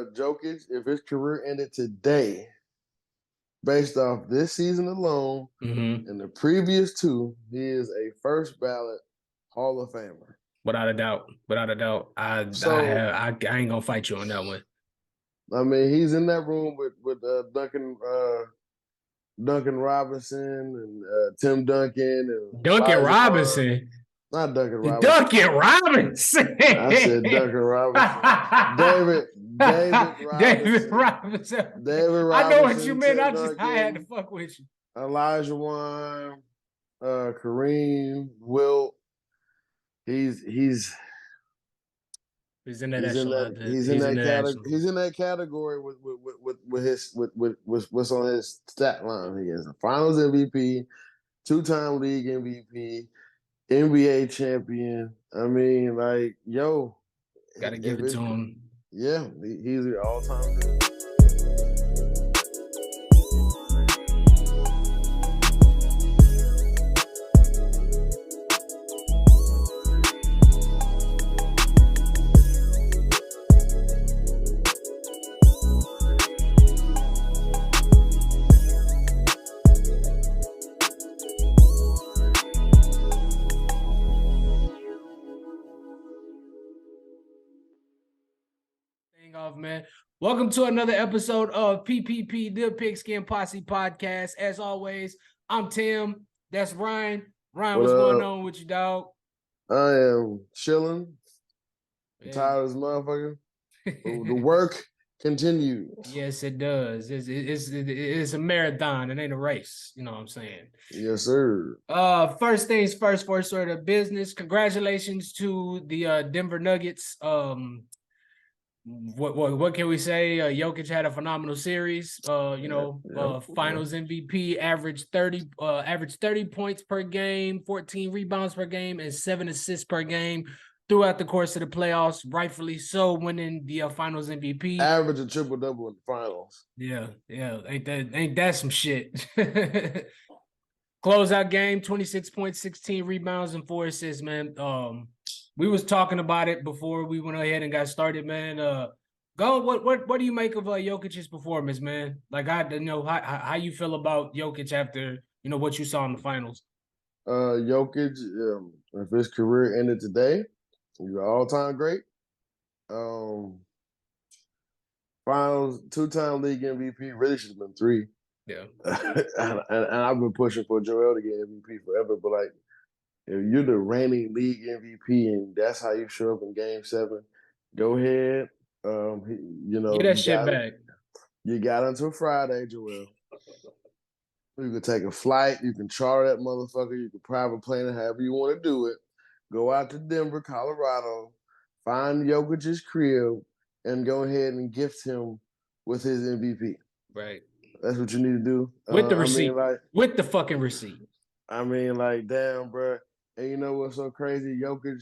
Jokic, if his career ended today, based off this season alone and the previous two, he is a first ballot Hall of Famer. Without a doubt. I ain't gonna fight you on that one. I mean, he's in that room with Duncan Robinson and Tim Duncan and Duncan Robinson. Not Duncan Robinson. Duncan Robinson. I said Duncan Robinson. David Robinson. I know what you meant. I had to fuck with you. Elijah Wan, Kareem, Wilt. He's in that category with what's on his stat line. He is a Finals MVP, 2-time league MVP, NBA champion. I mean, like, gotta give it to him. Yeah, he's the all-time great. Man, welcome to another episode of PPP, the Pigskin Posse Podcast. As always, I'm Tim. That's Ryan. Ryan, what's going on with you, dog? I am chilling. I'm tired of this motherfucker. The work continues. Yes, it does. It's a marathon. It ain't a race. You know what I'm saying? Yes, sir. First things first, first order of business. Congratulations to the Denver Nuggets. What can we say? Jokic had a phenomenal series. Finals MVP, averaged 30 points per game, 14 rebounds per game, and 7 assists per game throughout the course of the playoffs. Rightfully so, winning the Finals MVP. Average a triple-double in the finals. Yeah. Ain't that some shit? Closeout game, 26 points, 16 rebounds, and 4 assists, man. We was talking about it before we went ahead and got started, man. What do you make of Jokic's performance, man? Like, how you feel about Jokic after what you saw in the finals? Jokic, if his career ended today, he's an all-time great. Finals, 2-time league MVP, really should have been 3. Yeah, and I've been pushing for Joel to get MVP forever, but like, if you're the reigning league MVP and that's how you show up in Game 7, go ahead. Get that shit back. You got until Friday, Joel. You can take a flight. You can charter that motherfucker. You can private plane it, however you want to do it. Go out to Denver, Colorado, find Jokic's crib, and go ahead and gift him with his MVP. Right. That's what you need to do. With the receipt. With the fucking receipt. I mean, like, damn, bro. And you know what's so crazy? Jokic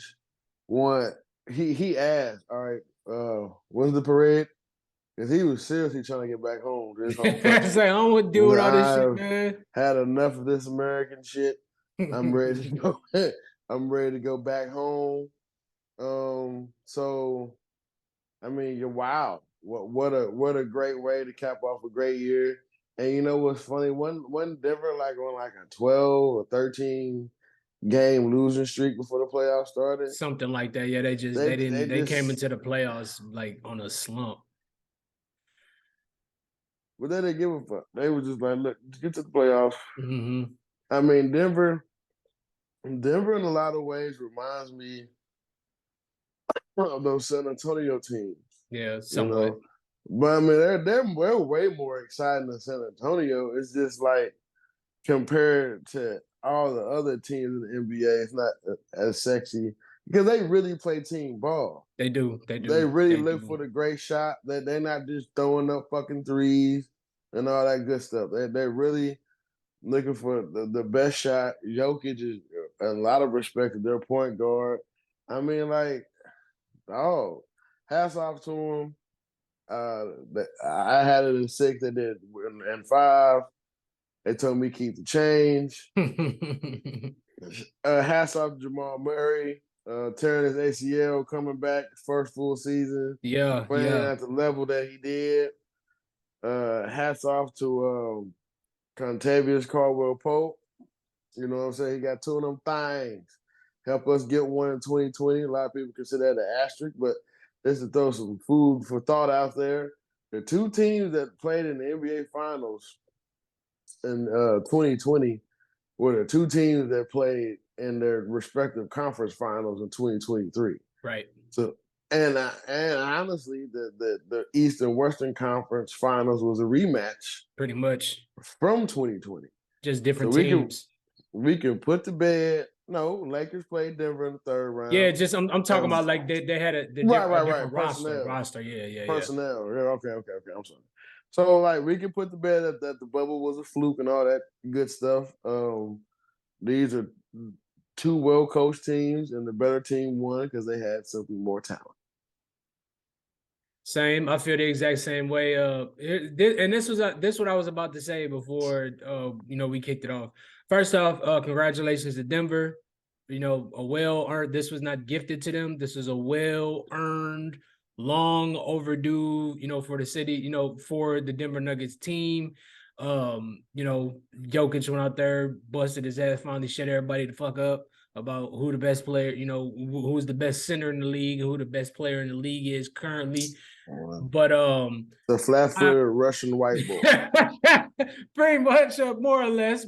won. He asked, all right, when's the parade? Because he was seriously trying to get back home. It's like, I don't want to deal with all this shit, man. Had enough of this American shit. I'm ready to go. I'm ready to go back home. So, I mean, you're wild. What a great way to cap off a great year. And you know what's funny? One Denver like on like a 12 or 13 game losing streak before the playoffs started. Something like that. Yeah, they came into the playoffs like on a slump. But they didn't give a fuck. They were just like, look, get to the playoffs. Mm-hmm. I mean, Denver in a lot of ways reminds me of those San Antonio teams. Yeah, somewhat. But I mean, they're way more exciting than San Antonio. It's just like compared to all the other teams in the NBA, it's not as sexy because they really play team ball. They do. They really look for the great shot. They're not just throwing up fucking threes and all that good stuff. They're really looking for the best shot. Jokic is a lot of respect to their point guard. I mean, like, hats off to him. I had it in 6. They did in 5. They told me keep the change. Hats off to Jamal Murray. tearing his ACL, coming back, first full season, Yeah, playing at the level that he did. Hats off to Contavious Caldwell Pope. You know what I'm saying? He got 2 of them things. Help us get one in 2020. A lot of people consider that an asterisk, but just to throw some food for thought out there. The 2 teams that played in the NBA Finals in 2020 were the 2 teams that played in their respective conference finals in 2023. right. So, and honestly, the East and Western Conference Finals was a rematch, pretty much from 2020. just different So teams. we can put to bed. No, Lakers played Denver in the 3rd round. Yeah, just I'm talking about like they had a different roster. Yeah. Personnel. Yeah, okay. I'm sorry. So like we can put to bed that the bubble was a fluke and all that good stuff. These are 2 well-coached teams, and the better team won because they had simply more talent. Same. I feel the exact same way. This what I was about to say before we kicked it off. First off, congratulations to Denver. A well-earned. This was not gifted to them. This was a well-earned, long overdue. For the city. For the Denver Nuggets team. Jokic went out there, busted his ass, finally shut everybody the fuck up about who the best player, who's the best center in the league, who the best player in the league is currently. But the flat-footed Russian white boy, pretty much, more or less.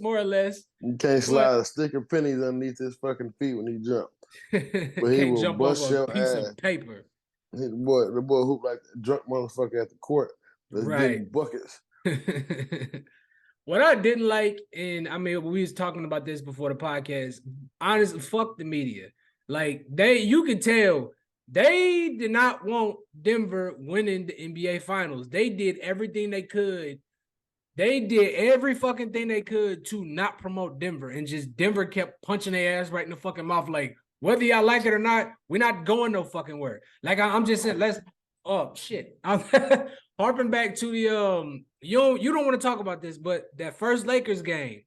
You can't slide a stick of pennies underneath his fucking feet when he jumped. But he will jump bust over your a piece ass. of paper. The boy hooped like a drunk motherfucker at the court. Let's get buckets. What I didn't like, and I mean, we was talking about this before the podcast. Honestly, fuck the media. Like you could tell they did not want Denver winning the NBA Finals. They did everything they could. They did every fucking thing they could to not promote Denver, and just Denver kept punching their ass right in the fucking mouth. Like whether y'all like it or not, we're not going no fucking where. Like I'm just saying, I'm harping back to the you don't want to talk about this, but that first Lakers game,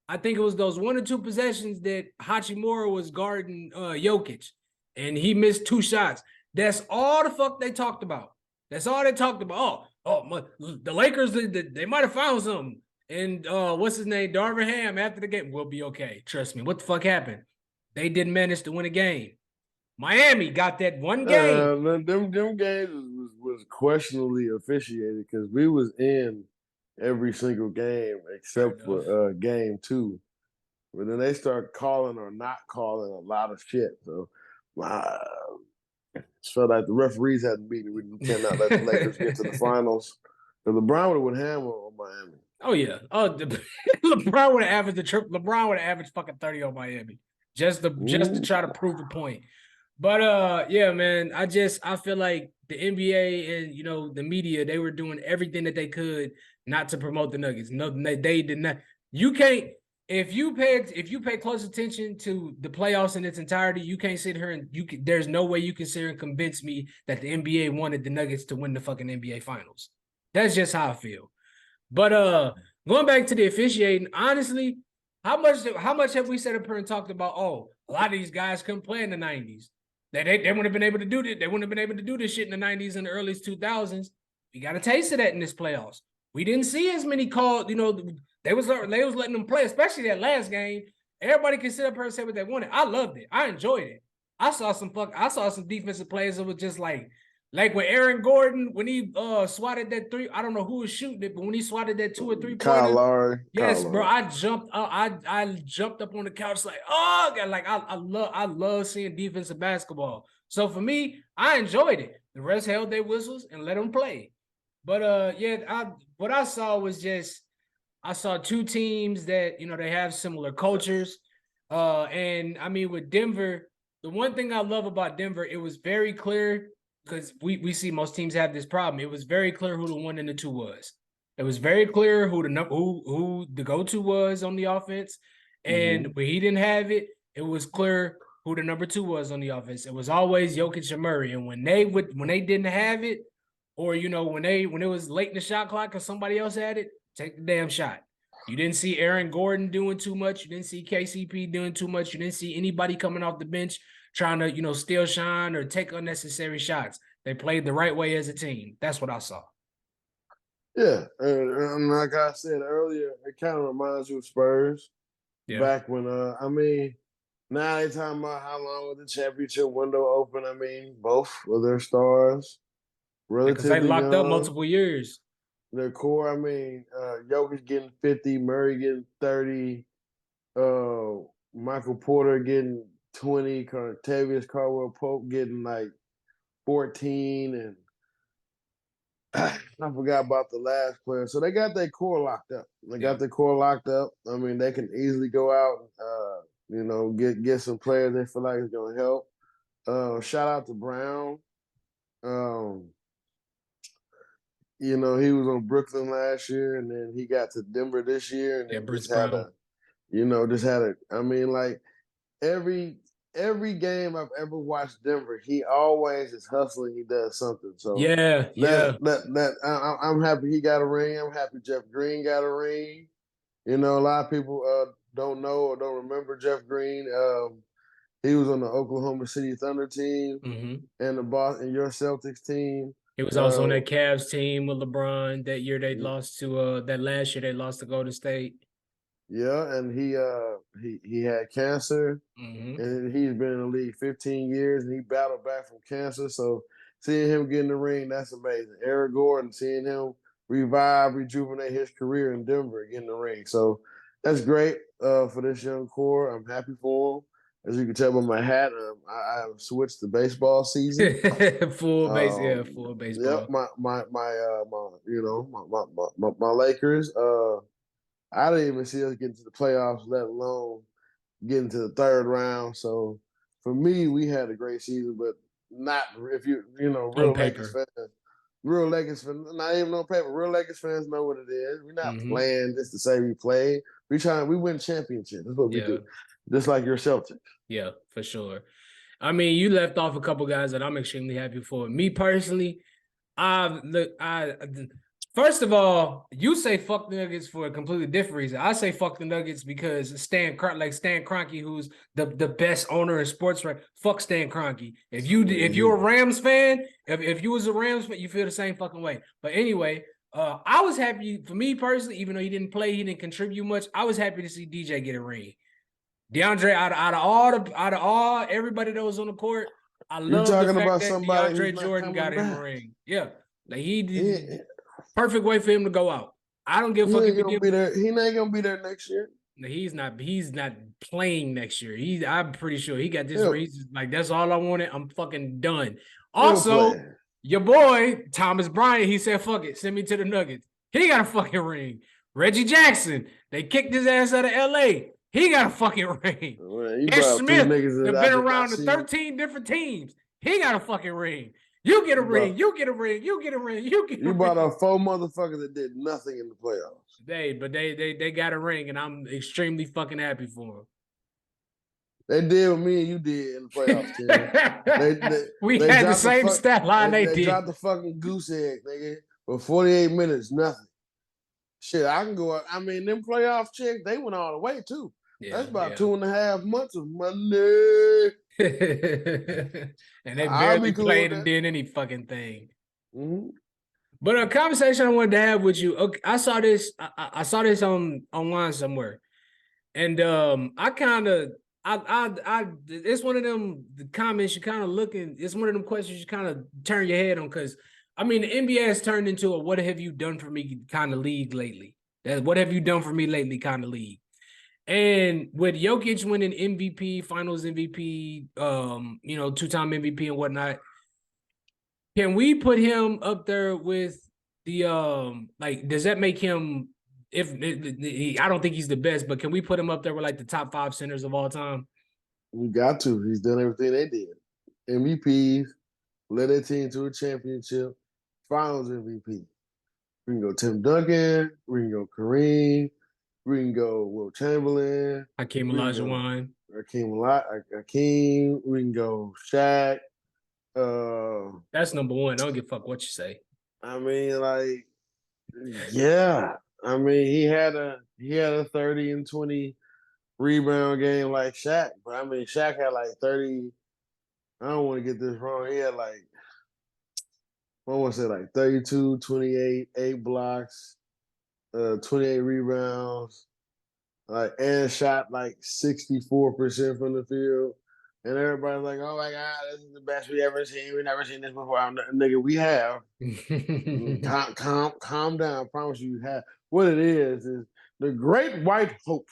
I think it was those 1 or 2 possessions that Hachimura was guarding Jokic, and he missed 2 shots. That's all the fuck they talked about. That's all they talked about. The Lakers, they might have found something. And what's his name? Darvin Ham after the game, we'll be okay. Trust me. What the fuck happened? They didn't manage to win a game. Miami got that one game. Them games was questionably officiated because we was in every single game except for game 2. But then they start calling or not calling a lot of shit. So it felt like the referees had to beat it. We cannot let the Lakers get to the finals. Because LeBron would have went ham on Miami. Oh yeah. LeBron would have averaged the trip. LeBron would have averaged fucking 30 on Miami. Just to try to prove a point. But yeah, man, I feel like the NBA and the media, they were doing everything that they could not to promote the Nuggets. No, they did not. You can't if you pay close attention to the playoffs in its entirety, you can't sit here and there's no way you can sit here and convince me that the NBA wanted the Nuggets to win the fucking NBA Finals. That's just how I feel. But going back to the officiating, honestly, how much have we sat up here and talked about? Oh, a lot of these guys couldn't play in the 90s. They wouldn't have been able to do this. They wouldn't have been able to do this shit in the 90s and the early 2000s. We got a taste of that in this playoffs. We didn't see as many calls. They was letting them play, especially that last game. Everybody can sit up here and say what they wanted. I loved it. I enjoyed it. I saw some defensive plays that was just like with Aaron Gordon when he swatted that 3. I don't know who was shooting it, but when he swatted that 2 or 3 Kyle Lowry. Yes, bro. I jumped up on the couch like, oh God, like I love seeing defensive basketball. So for me, I enjoyed it. The rest held their whistles and let them play. But what I saw was just I saw 2 teams that they have similar cultures. And I mean with Denver, the one thing I love about Denver, it was very clear because we see most teams have this problem. It was very clear who the 1 and the 2 was. It was very clear who the go-to was on the offense. And when he didn't have it, it was clear who the number 2 was on the offense. It was always Jokic and Murray. And when they didn't have it, or when it was late in the shot clock because somebody else had it, take the damn shot. You didn't see Aaron Gordon doing too much. You didn't see KCP doing too much. You didn't see anybody coming off the bench trying to, steal shine or take unnecessary shots. They played the right way as a team. That's what I saw. Yeah, and like I said earlier, it kind of reminds you of Spurs. Yeah. Back when, now they talking about how long was the championship window open. I mean, both of their stars, Because they relatively locked up young. multiple years. Their core, I mean, Jokic getting 50, Murray getting 30, Michael Porter getting 20, Tavius Caldwell Pope getting like 14, and I forgot about the last player. So they got their core locked up. I mean, they can easily go out and get some players they feel like is gonna help. Shout out to Brown. He was on Brooklyn last year, and then he got to Denver this year, and then Bruce just had Brown. I mean, like every game I've ever watched Denver, he always is hustling. He does something. So I'm happy he got a ring. I'm happy Jeff Green got a ring. A lot of people don't know or don't remember Jeff Green. He was on the Oklahoma City Thunder team and the Boston, your Celtics team. He was also on that Cavs team with LeBron. That year they lost to that last year they lost to Golden State. Yeah, and he had cancer, and he's been in the league 15 years, and he battled back from cancer. So seeing him get in the ring, that's amazing. Eric Gordon, seeing him rejuvenate his career in Denver, get in the ring. So that's great for this young core. I'm happy for him. As you can tell by my hat, I have switched to baseball season. Full baseball. Yep, my Lakers. I didn't even see us get to the playoffs, let alone getting to the third round. So for me, we had a great season, but not if real Lakers fans. Real Lakers fans, not even on paper. Real Lakers fans know what it is. We're not playing just to say we played. We win championships. That's what we do. Just like your Celtics. Yeah, for sure. I mean, you left off a couple guys that I'm extremely happy for. Me personally, first of all, you say fuck the Nuggets for a completely different reason. I say fuck the Nuggets because Stan Kroenke, who's the best owner in sports, right? Fuck Stan Kroenke. If you're a Rams fan, if you was a Rams fan, you feel the same fucking way. But anyway, I was happy for me personally, even though he didn't play, he didn't contribute much. I was happy to see DJ get a ring. DeAndre, out of all everybody that was on the court, I love the fact that DeAndre Jordan got him a ring. Yeah, like he did. Perfect way for him to go out. I don't give a fuck if he gonna be there. He ain't gonna be there next year. No, he's not playing next year. I'm pretty sure he got this reason. Like, that's all I wanted. I'm fucking done. Also, your boy, Thomas Bryant, he said, fuck it, send me to the Nuggets. He got a fucking ring. Reggie Jackson, they kicked his ass out of LA. He got a fucking ring. Ish Smith, they've been around to 13 different teams. He got a fucking ring. You get a ring. You get a ring. You get a ring. You get a ring. You brought up 4 motherfuckers that did nothing in the playoffs. They got a ring, and I'm extremely fucking happy for them. They did what me and you did in the playoffs, we had the same stat line they did. They dropped the fucking goose egg, nigga, for 48 minutes, nothing. Shit, I can go. I mean, them playoff chicks, they went all the way too. That's about 2.5 months of money. And they barely played and did any fucking thing. But a conversation I wanted to have with you. Okay, I saw this online somewhere, and it's one of them comments you kind of looking. It's one of them questions you kind of turn your head on because I mean the NBA has turned into a "what have you done for me" kind of league lately. That "what have you done for me lately" kind of league. And with Jokic winning MVP, Finals MVP, 2-time MVP and whatnot, can we put him up there with the does that make him? I don't think he's the best, but can we put him up there with like the top 5 centers of all time? We got to. He's done everything they did. MVPs, led their team to a championship, Finals MVP. We can go Tim Duncan. We can go Kareem. We can go Will Chamberlain. Hakeem Olajuwon. Hakeem. We can go Shaq. That's number 1. I don't give a fuck what you say. I mean, like, yeah. I mean, he had a 30 and 20 rebound game like Shaq, but I mean, Shaq had like 30. I don't want to get this wrong. He had like, I want to say like 32, 28, 8 blocks, 28 rebounds, like, and shot like 64% from the field. And everybody's like, oh my God, this is the best we ever seen. We never seen this before. Nigga, we have. Calm down. I promise you have. What it is the great white hope.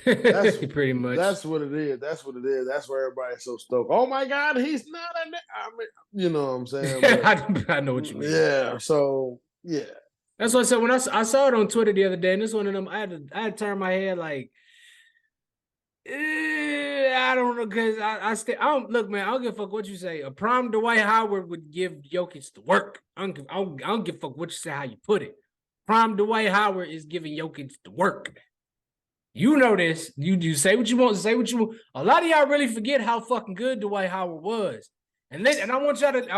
That's pretty much. That's what it is. That's what it is. That's why everybody's so stoked. Oh my God, he's not a. I mean, you know what I'm saying? But, I know what you mean. Yeah. So yeah. That's what I said when I saw it on Twitter the other day, and this one of them, I had to turn my head like, I don't know, because I don't look, man. I don't give a fuck what you say. A prime Dwight Howard would give Jokic the work. I don't give a fuck what you say, how you put it. Prime Dwight Howard is giving Jokic the work. You know this. You say what you want. Say what you want. A lot of y'all really forget how fucking good Dwight Howard was. And I want y'all to go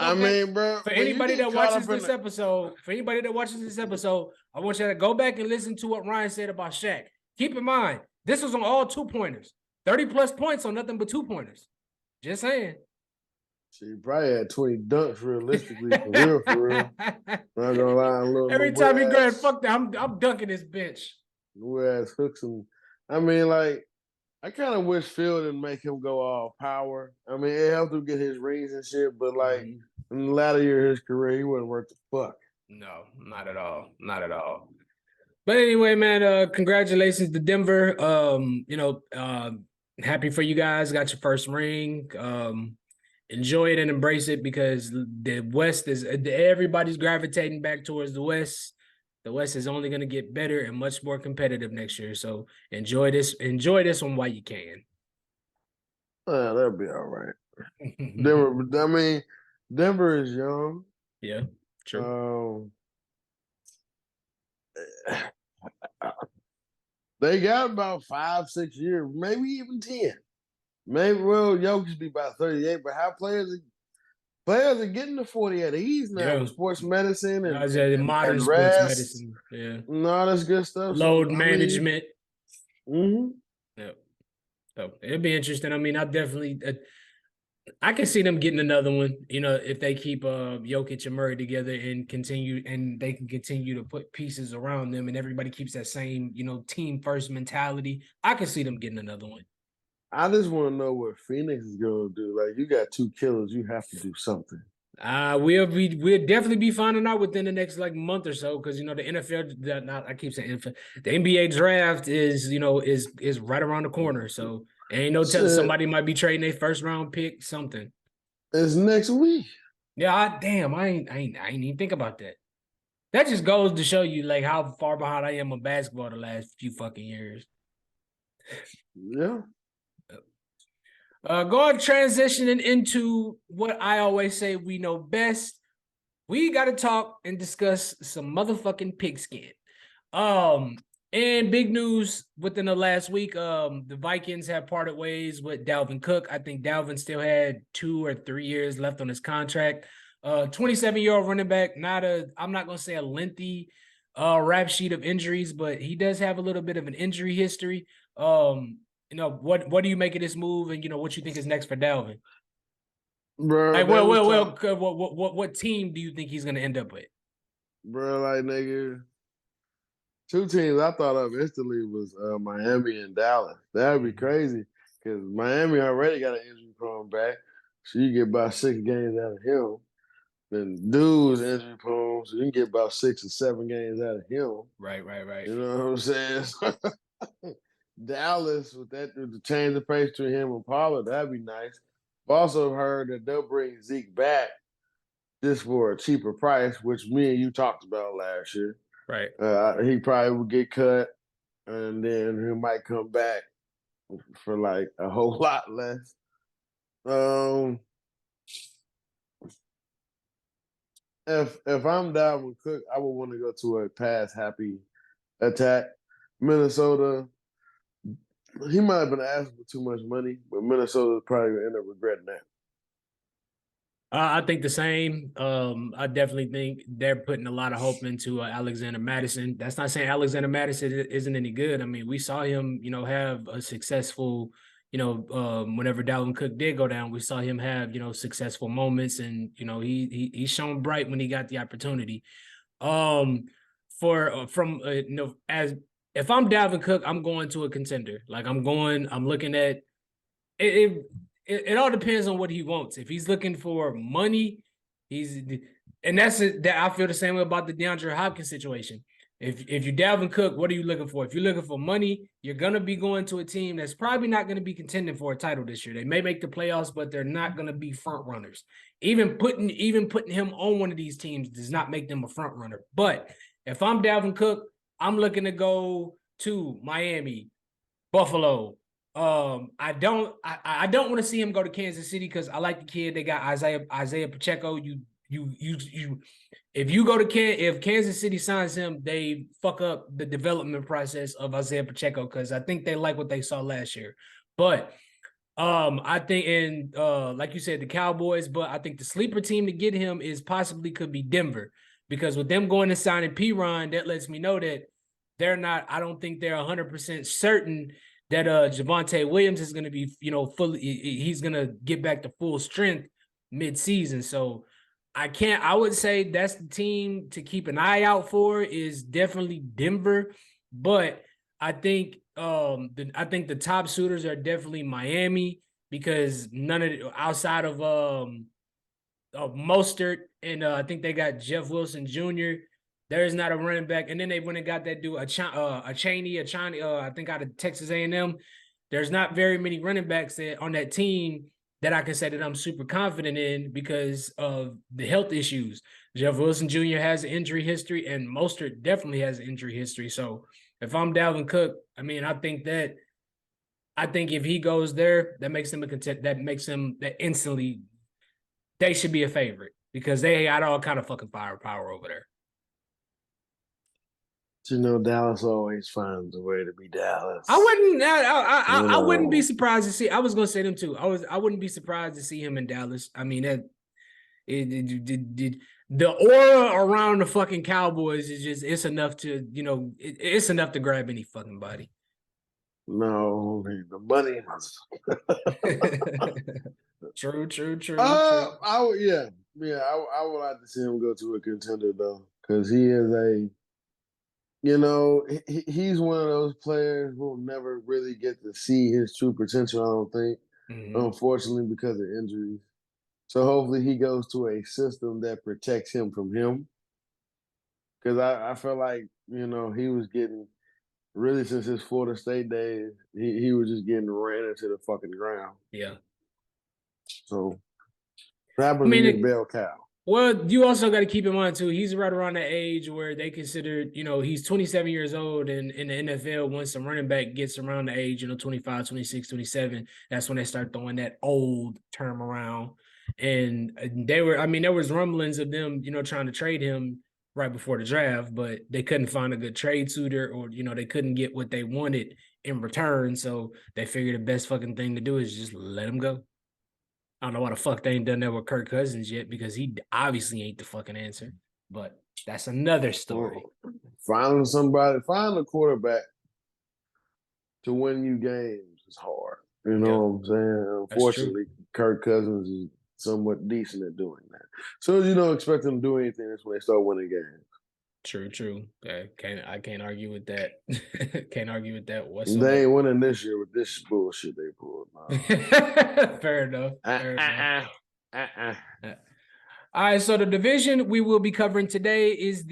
I back. Mean, bro, For anybody that watches this episode, I want y'all to go back and listen to what Ryan said about Shaq. Keep in mind, this was on all 2-pointers. 30+ points on nothing but 2-pointers. Just saying. She probably had 20 dunks realistically, for real. Not gonna lie, every time he grabbed, fuck that, I'm dunking his bench. Whereas hooks and I mean, like, I kind of wish Phil didn't make him go all power. I mean, it helped him get his rings and shit, but like in the latter year of his career, he wasn't worth the fuck. No, not at all. Not at all. But anyway, man, congratulations to Denver. Happy for you guys. Got your first ring. Enjoy it and embrace it, because the West is everybody's gravitating back towards the West. The West is only going to get better and much more competitive next year. So enjoy this one while you can. That'll be all right. Denver, I mean, Denver is young. Yeah, true. They got about 5-6 years, maybe even 10. Maybe Jokic be about 38, but how players are getting to 40 at ease now with sports medicine and modern sports rest, medicine. Yeah. And all this good stuff. Load management. Yeah. So it'll be interesting. I mean, I can see them getting another one, if they keep Jokic and Murray together and they can continue to put pieces around them and everybody keeps that same, team first mentality. I can see them getting another one. I just want to know what Phoenix is going to do. Like, you got 2 killers, you have to do something. We'll definitely be finding out within the next month or so, because the NFL, I keep saying NFL, the NBA draft is right around the corner. So ain't no telling, somebody might be trading their first round pick, something. It's next week. Yeah, I ain't even think about that. That just goes to show you how far behind I am on basketball the last few fucking years. Yeah. Going transitioning into what I always say we know best. We got to talk and discuss some motherfucking pigskin. And big news within the last week, the Vikings have parted ways with Dalvin Cook. I think Dalvin still had 2 or 3 years left on his contract. 27-year-old running back, I'm not going to say a lengthy rap sheet of injuries, but he does have a little bit of an injury history. What do you make of this move, and what you think is next for Dalvin? Bro, what team do you think he's gonna end up with? Bro, nigga, 2 teams I thought of instantly was Miami and Dallas. That'd be crazy, because Miami already got an injury prone back, so you get about 6 games out of him. Then dude's injury prone, so you can get about 6 or 7 games out of him. Right. You know what I'm saying? Dallas, with the change of pace between him and Pollard, that'd be nice. I've also heard that they'll bring Zeke back just for a cheaper price, which me and you talked about last year. Right. He probably would get cut, and then he might come back for a whole lot less. If I'm Dalvin Cook, I would want to go to a pass happy attack. Minnesota, he might have been asking for too much money, but Minnesota's probably gonna end up regretting that. I think the same. I definitely think they're putting a lot of hope into Alexander Madison. That's not saying Alexander Madison isn't any good. I mean, we saw him, have a successful, whenever Dalvin Cook did go down, we saw him have, successful moments, and he shone bright when he got the opportunity. As if I'm Dalvin Cook, I'm going to a contender. Like I'm looking at it. It all depends on what he wants. If he's looking for money, that I feel the same way about the DeAndre Hopkins situation. If you're Dalvin Cook, what are you looking for? If you're looking for money, you're gonna be going to a team that's probably not gonna be contending for a title this year. They may make the playoffs, but they're not gonna be front runners. Even putting him on one of these teams does not make them a front runner. But if I'm Dalvin Cook, I'm looking to go to Miami, Buffalo. I don't want to see him go to Kansas City because I like the kid. They got Isaiah Pacheco. If Kansas City signs him, they fuck up the development process of Isaiah Pacheco because I think they like what they saw last year. But I think like you said, the Cowboys, but I think the sleeper team to get him could be Denver, because with them going and signing Piron, that lets me know that I don't think they're 100% certain that Javonte Williams is going to be, he's going to get back to full strength mid-season. So I would say that's the team to keep an eye out for, is definitely Denver. But I think the top suitors are definitely Miami, because none of outside of Mostert, and I think they got Jeff Wilson Jr. There is not a running back, and then they went and got that dude a Chaney, I think out of Texas A&M. There's not very many running backs on that team that I can say that I'm super confident in because of the health issues. Jeff Wilson Jr. has an injury history, and Mostert definitely has an injury history. So if I'm Dalvin Cook, I mean, I think if he goes there, that makes him instantly they should be a favorite, because they got all kind of fucking firepower over there. Dallas always finds a way to be Dallas. I wouldn't be surprised to see. I was gonna say them too. I wouldn't be surprised to see him in Dallas. I mean, the aura around the fucking Cowboys is just, it's enough to, it's enough to grab any fucking body. No, the money. True. I would like to see him go to a contender though, because he is he's one of those players who will never really get to see his true potential, I don't think, unfortunately, because of injuries. So hopefully he goes to a system that protects him from him. Because I feel like, he was getting, really since his Florida State days, he was just getting ran into the fucking ground. Yeah. So that happens to be a bell cow. Well, you also got to keep in mind, too, he's right around the age where they consider, he's 27 years old, and in the NFL, once a running back gets around the age, 25, 26, 27, that's when they start throwing that old term around. And there was rumblings of them, trying to trade him right before the draft, but they couldn't find a good trade suitor, or, they couldn't get what they wanted in return. So they figured the best fucking thing to do is just let him go. I don't know why the fuck they ain't done that with Kirk Cousins yet, because he obviously ain't the fucking answer. But that's another story. Finding a quarterback to win you games is hard. You know what I'm saying? Unfortunately, Kirk Cousins is somewhat decent at doing that. So as you don't expect them to do anything, that's when they start winning games. True. I can't argue with that. Can't argue with that whatsoever. They ain't winning this year with this bullshit they pulled. Fair enough. All right, so the division we will be covering today is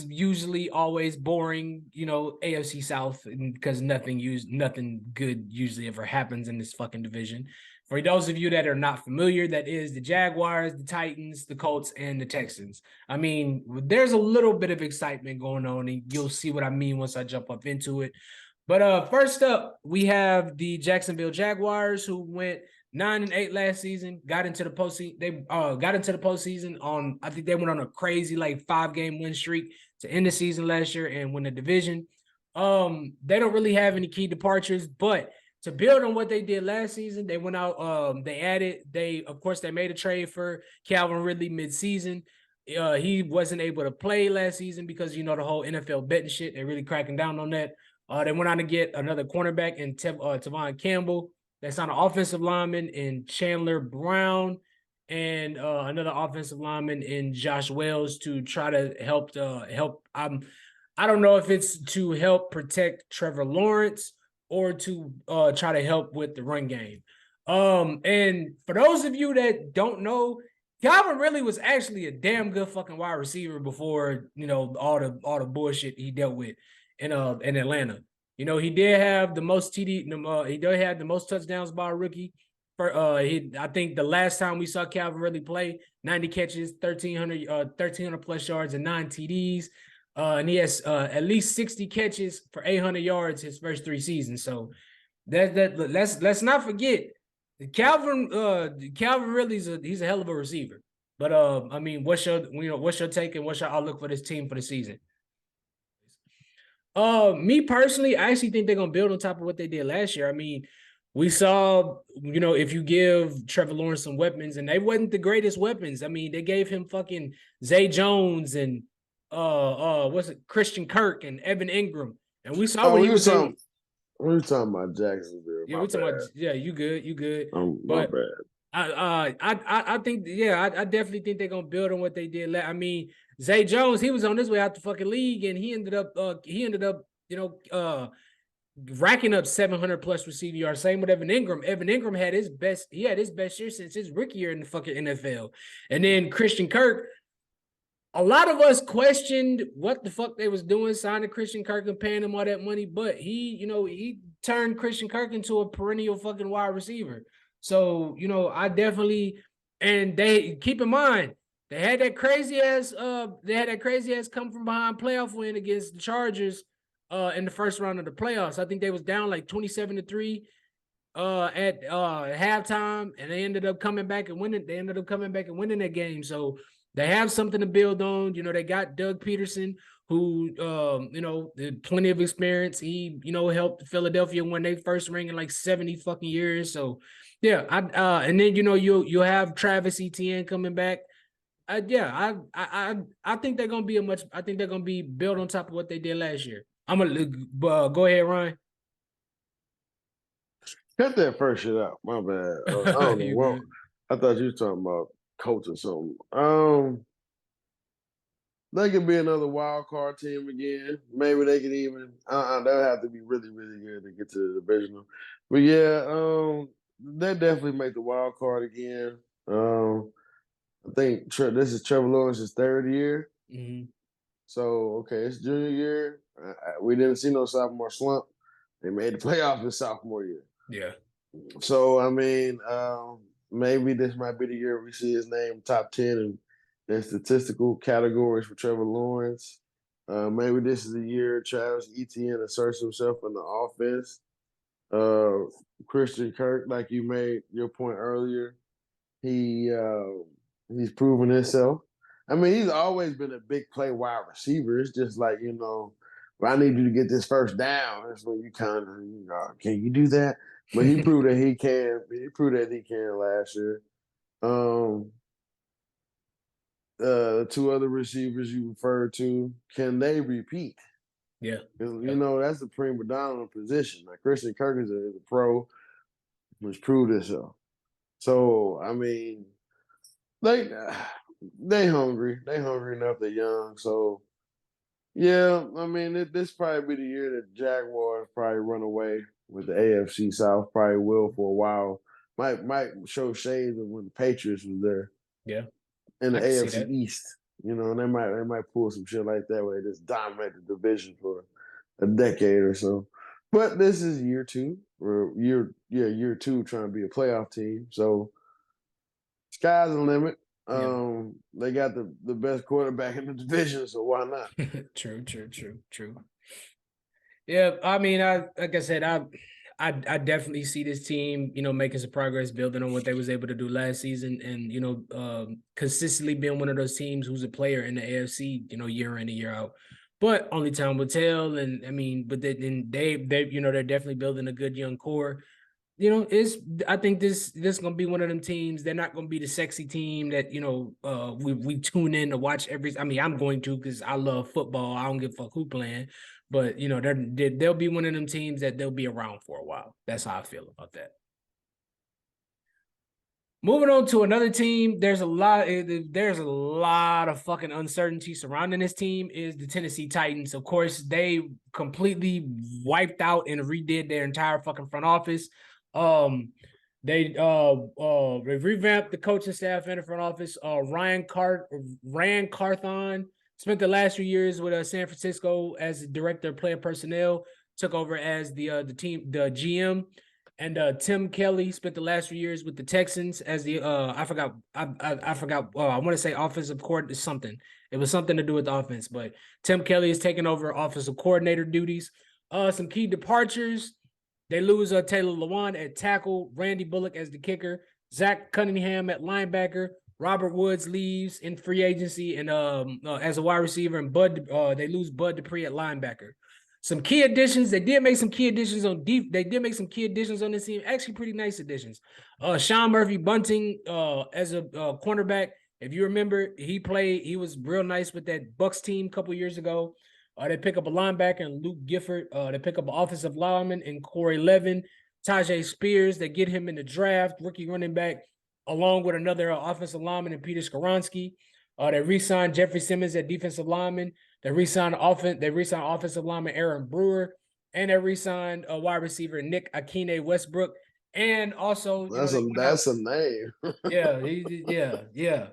usually always boring, AFC South, because nothing good usually ever happens in this fucking division. For those of you that are not familiar, that is the Jaguars, the Titans, the Colts, and the Texans. I mean, there's a little bit of excitement going on, and you'll see what I mean once I jump up into it. But first up, we have the Jacksonville Jaguars, who went 9-8 last season, got into the postseason. They got into the postseason on, I think they went on a crazy 5-game win streak to end the season last year and win the division. They don't really have any key departures, but to build on what they did last season, they went out, they made a trade for Calvin Ridley mid-season. He wasn't able to play last season because, the whole NFL betting shit, they're really cracking down on that. They went on to get another cornerback in Tavon Campbell. That's on an offensive lineman in Chandler Brown, and another offensive lineman in Josh Wells to try to help. I don't know if it's to help protect Trevor Lawrence or to try to help with the run game. And for those of you that don't know, Calvin Ridley was actually a damn good fucking wide receiver before, all the bullshit he dealt with in Atlanta. He did have the most TD. He did have the most touchdowns by a rookie. I think the last time we saw Calvin Ridley play, 90 catches, 1,300 plus yards, and 9 TDs. And he has at least 60 catches for 800 yards his first 3 seasons. So let's not forget Calvin Ridley's he's a hell of a receiver. But what's your take and what's your outlook for this team for the season? Me personally, I actually think they're gonna build on top of what they did last year. I mean, we saw, if you give Trevor Lawrence some weapons, and they wasn't the greatest weapons. I mean, they gave him fucking Zay Jones and Christian Kirk and Evan Ingram, and we saw what he was doing. We were talking about Jacksonville. Yeah, we're talking about. Yeah, you good. My bad. I think, I definitely think they're gonna build on what they did. I mean, Zay Jones, he was on his way out the fucking league, and he ended up, racking up 700 plus receiving yards. Same with Evan Ingram. Evan Ingram had his best year since his rookie year in the fucking NFL. And then Christian Kirk, a lot of us questioned what the fuck they was doing, signing Christian Kirk and paying him all that money, but he turned Christian Kirk into a perennial fucking wide receiver. So, I definitely, and they keep in mind, they had that crazy ass come from behind playoff win against the Chargers in the first round of the playoffs. I think they was down like 27-3 at halftime, and they ended up coming back and winning. They ended up coming back and winning that game. So they have something to build on. They got Doug Peterson, who plenty of experience. He helped Philadelphia win their first ring in like 70 fucking years. So yeah, and then you'll have Travis Etienne coming back. I think they're gonna be I think they're gonna be built on top of what they did last year. I'm gonna go ahead, Ryan. Cut that first shit out. My bad. I don't know what. I thought you were talking about coach or something. They could be another wild card team again. Maybe they could even. They'll have to be really, really good to get to the divisional. But yeah, they definitely make the wild card again. I think this is Trevor Lawrence's 3rd year. Mm-hmm. So, okay, it's junior year. We didn't see no sophomore slump. They made the playoff his sophomore year. Yeah. So, I mean, maybe this might be the year we see his name top 10 in statistical categories for Trevor Lawrence. Maybe this is the year Travis Etienne asserts himself in the offense. Christian Kirk, like you made your point earlier, he's proven himself. I mean, he's always been a big play wide receiver. It's just like, I need you to get this first down. That's when you kind of, can you do that? But he proved that he can. He proved that he can last year. The 2 other receivers you referred to, can they repeat? Yeah. That's the prima donna position. Like Christian Kirk is a pro, which proved himself. So, I mean, they hungry. They hungry enough. They're young. So, yeah, I mean, this probably be the year that Jaguars probably run away with the AFC South. Probably will for a while. Might show shades of when the Patriots was there. Yeah. In the AFC East, and they might pull some shit like that where they just dominate the division for a decade or so. But this is year 2, or year 2 trying to be a playoff team. So sky's the limit. They got the best quarterback in the division, so why not? True. Yeah, I mean, like I said, I definitely see this team, making some progress, building on what they was able to do last season, and consistently being one of those teams who's a player in the AFC, year in and year out. But only time will tell. And I mean, but then they're definitely building a good young core. I think this gonna be one of them teams. They're not gonna be the sexy team that we tune in to watch every. I mean, I'm going to because I love football. I don't give a fuck who playing, but they'll be one of them teams that they'll be around for a while. That's how I feel about that. Moving on to another team, there's a lot of fucking uncertainty surrounding this team. Is the Tennessee Titans. Of course, they completely wiped out and redid their entire fucking front office. They revamped the coaching staff and the front office. Ryan Carthon spent the last few years with San Francisco as the director of player personnel, took over as the GM. And Tim Kelly spent the last few years with the Texans as the I forgot. I want to say offensive coordinator something. It was something to do with the offense, but Tim Kelly is taking over offensive coordinator duties. Some key departures. They lose Taylor Lewan at tackle, Randy Bullock as the kicker, Zach Cunningham at linebacker, Robert Woods leaves in free agency and as a wide receiver, and they lose Bud Dupree at linebacker. Some key additions. They did make some key additions on deep. They did make some key additions on this team. Actually, pretty nice additions. Sean Murphy Bunting as a cornerback. If you remember, he was real nice with that Bucks team a couple years ago. They pick up a linebacker and Luke Gifford. They pick up an offensive lineman and Corey Levin, Tajay Spears. They get him in the draft, rookie running back, along with another offensive lineman and Peter Skoronski. They re-signed Jeffrey Simmons at defensive lineman. They re-signed offensive lineman Aaron Brewer, and they re-signed wide receiver Nick Akine Westbrook. And also, that's a name. yeah.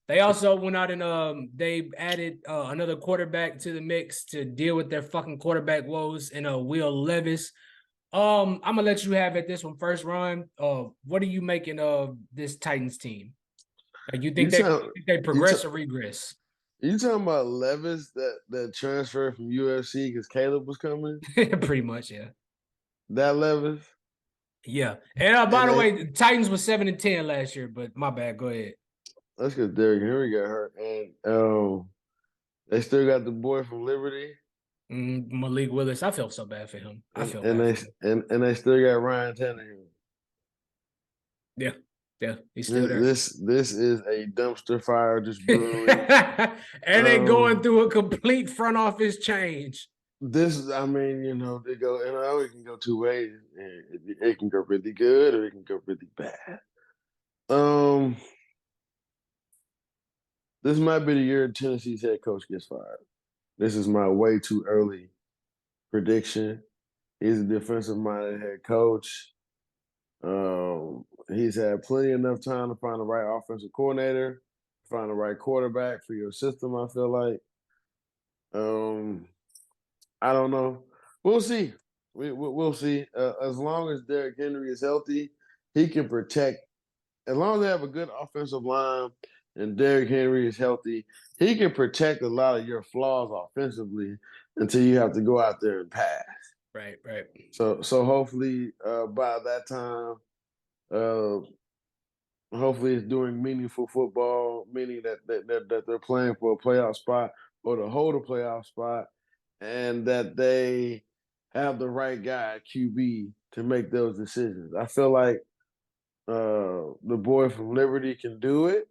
They also went out and they added another quarterback to the mix to deal with their fucking quarterback woes in Will Levis. I'm gonna let you have it this one first, Ron. What are you making of this Titans team? You think they progress or regress? You talking about Levis that transferred from UFC because Caleb was coming? Pretty much, yeah. That Levis? Yeah. And by the way, the Titans was 7-10 last year, but my bad. Go ahead. That's because Derrick Henry got hurt. And they still got the boy from Liberty. Malik Willis. I felt so bad for him. And they still got Ryan Tannehill. Yeah, he's still there. This is a dumpster fire just brewing. And they going through a complete front office change. They go, it can go two ways. It can go really good or it can go really bad. This might be the year Tennessee's head coach gets fired. This is my way too early prediction. He's a defensive-minded head coach. He's had plenty enough time to find the right offensive coordinator, find the right quarterback for your system, I feel like. I don't know. We'll see. We'll see. As long as Derrick Henry is healthy, he can protect. As long as they have a good offensive line and Derrick Henry is healthy, he can protect a lot of your flaws offensively until you have to go out there and pass. Right. So hopefully by that time, hopefully it's doing meaningful football, meaning that they're playing for a playoff spot or to hold a playoff spot, and that they have the right guy at QB to make those decisions. I feel like the boy from Liberty can do it.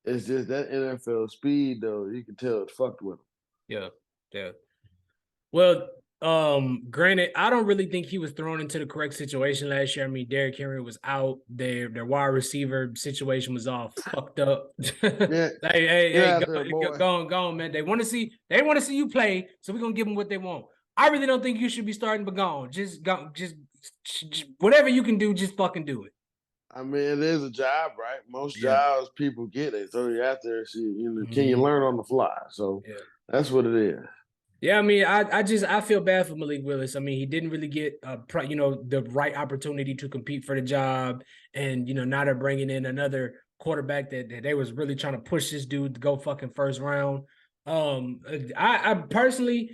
It's just that NFL speed, though, you can tell it's fucked with him. Yeah. Well, granted, I don't really think he was thrown into the correct situation last year. I mean, Derrick Henry was out. Their wide receiver situation was all fucked up. Yeah. Go on, man. They want to see you play, so we're gonna give them what they want. I really don't think you should be starting, but go on. Just whatever you can do, just fucking do it. I mean, it is a job, right? Most jobs people get it. So you have to see, can you learn on the fly? So that's what it is. Yeah, I mean, I feel bad for Malik Willis. I mean, he didn't really get the right opportunity to compete for the job, and now they're bringing in another quarterback that they was really trying to push this dude to go fucking first round. I personally,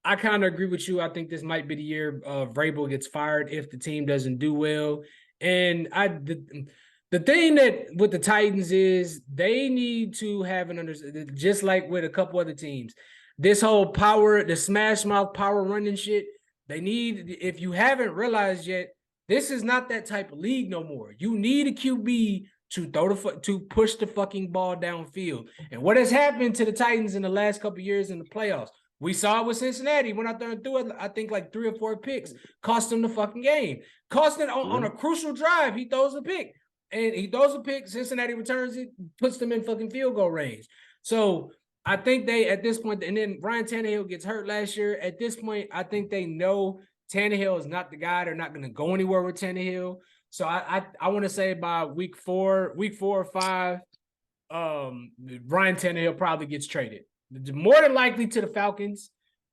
I kind of agree with you. I think this might be the year Vrabel gets fired if the team doesn't do well. And the thing that with the Titans is they need to have an understanding, just like with a couple other teams. This whole power, the smash mouth power running shit, they need, if you haven't realized yet, This is not that type of league no more. You need a QB to push the fucking ball downfield. And what has happened to the Titans in the last couple of years in the playoffs? We saw it with Cincinnati. Went out there and threw it, I think, like 3 or 4 picks. Cost them the fucking game. Cost it on a crucial drive. He throws a pick. And he throws a pick. Cincinnati returns it, puts them in fucking field goal range. So I think they, at this point, and then Ryan Tannehill gets hurt last year. At this point, I think they know Tannehill is not the guy. They're not going to go anywhere with Tannehill. So I want to say by week 4 or 5, Ryan Tannehill probably gets traded. More than likely to the Falcons,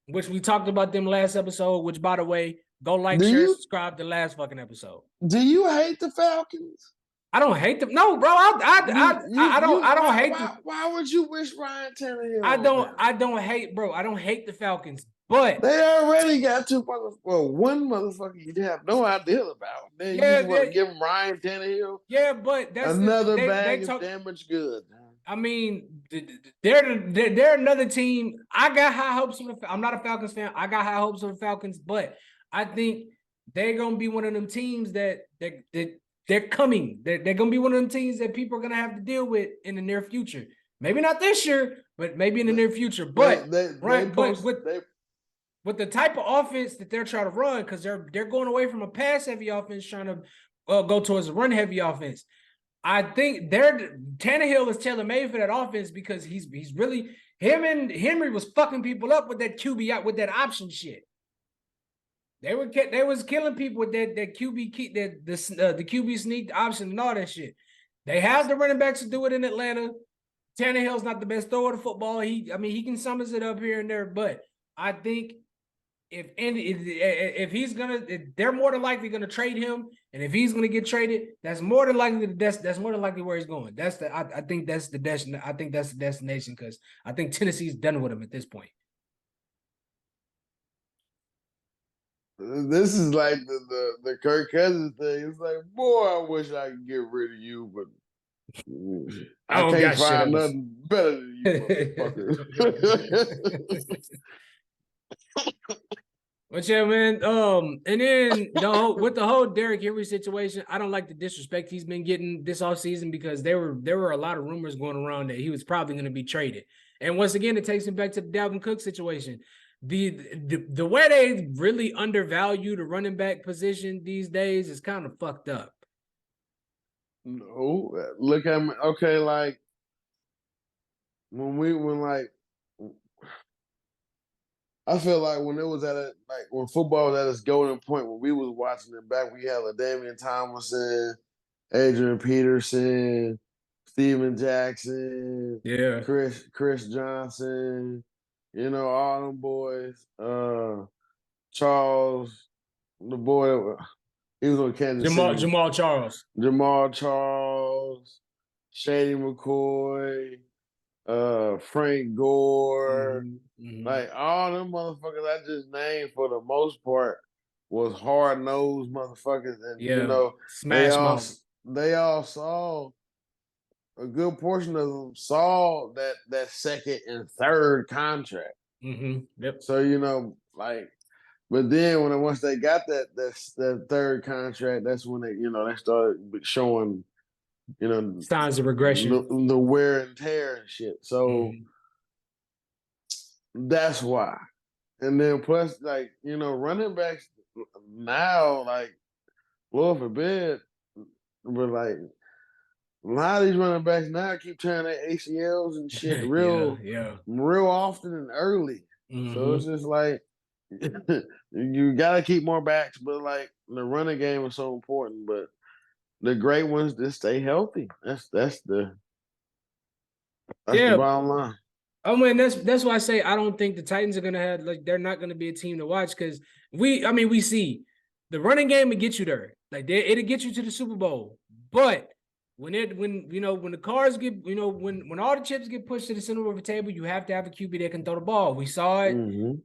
which we talked about them last episode, which, by the way, go like, share, subscribe to last fucking episode. Do you hate the Falcons? I don't hate them. No, bro. I don't hate them. Why would you wish Ryan Tannehill? I don't hate, bro. I don't hate the Falcons, but they already got one motherfucker you have no idea about. Then you just want to give him Ryan Tannehill. Yeah, but that's another bag of damaged goods. I mean, they're another team. I got high hopes for the. I'm not a Falcons fan. I got high hopes for the Falcons, but I think they're gonna be one of them teams that they're coming. They're gonna be one of them teams that people are gonna have to deal with in the near future. Maybe not this year, but maybe in the near future. But with the type of offense that they're trying to run, because they're going away from a pass heavy offense, trying to go towards a run heavy offense. I think Tannehill is tailor-made for that offense because he's really, him and Henry was fucking people up with that QB, with that option shit. They was killing people with that QB the QB sneak option and all that shit. They have the running backs to do it in Atlanta. Tannehill's not the best thrower of the football. He can summons it up here and there, but I think if he's gonna, they're more than likely gonna trade him, and if he's gonna get traded, that's more than likely where he's going. I think that's the destination because I think Tennessee's done with him at this point. This is like the Kirk Cousins thing. It's like, boy, I wish I could get rid of you, but I can't find nothing better than you, motherfucker. But yeah, man. And then with the whole Derrick Henry situation, I don't like the disrespect he's been getting this offseason because there were a lot of rumors going around that he was probably going to be traded. And once again, it takes him back to the Dalvin Cook situation. The way they really undervalue the running back position these days is kind of fucked up. No, look at me. Okay, like I feel like when it was when football was at its golden point, when we was watching it back, we had Damian Tomlinson, Adrian Peterson, Steven Jackson, Chris Johnson, all them boys. Charles, the boy, he was on Kansas City. Jamal Charles, Shady McCoy, Frank Gore, like all them motherfuckers I just named for the most part was hard-nosed motherfuckers, and they all saw, a good portion of them saw that second and third contract. Yep. So but then once they got that third contract, that's when they started showing signs of regression, the wear and tear and shit. So that's why. And then plus, running backs now, Lord forbid, but a lot of these running backs now keep tearing their ACLs and shit real often and early. So it's just you gotta keep more backs, but the running game is so important. But the great ones just stay healthy. That's the bottom line. I mean, that's why I say I don't think the Titans are gonna have they're not gonna be a team to watch because we see the running game will get you there. It'll get you to the Super Bowl. But when the cards get when all the chips get pushed to the center of the table, you have to have a QB that can throw the ball. We saw it.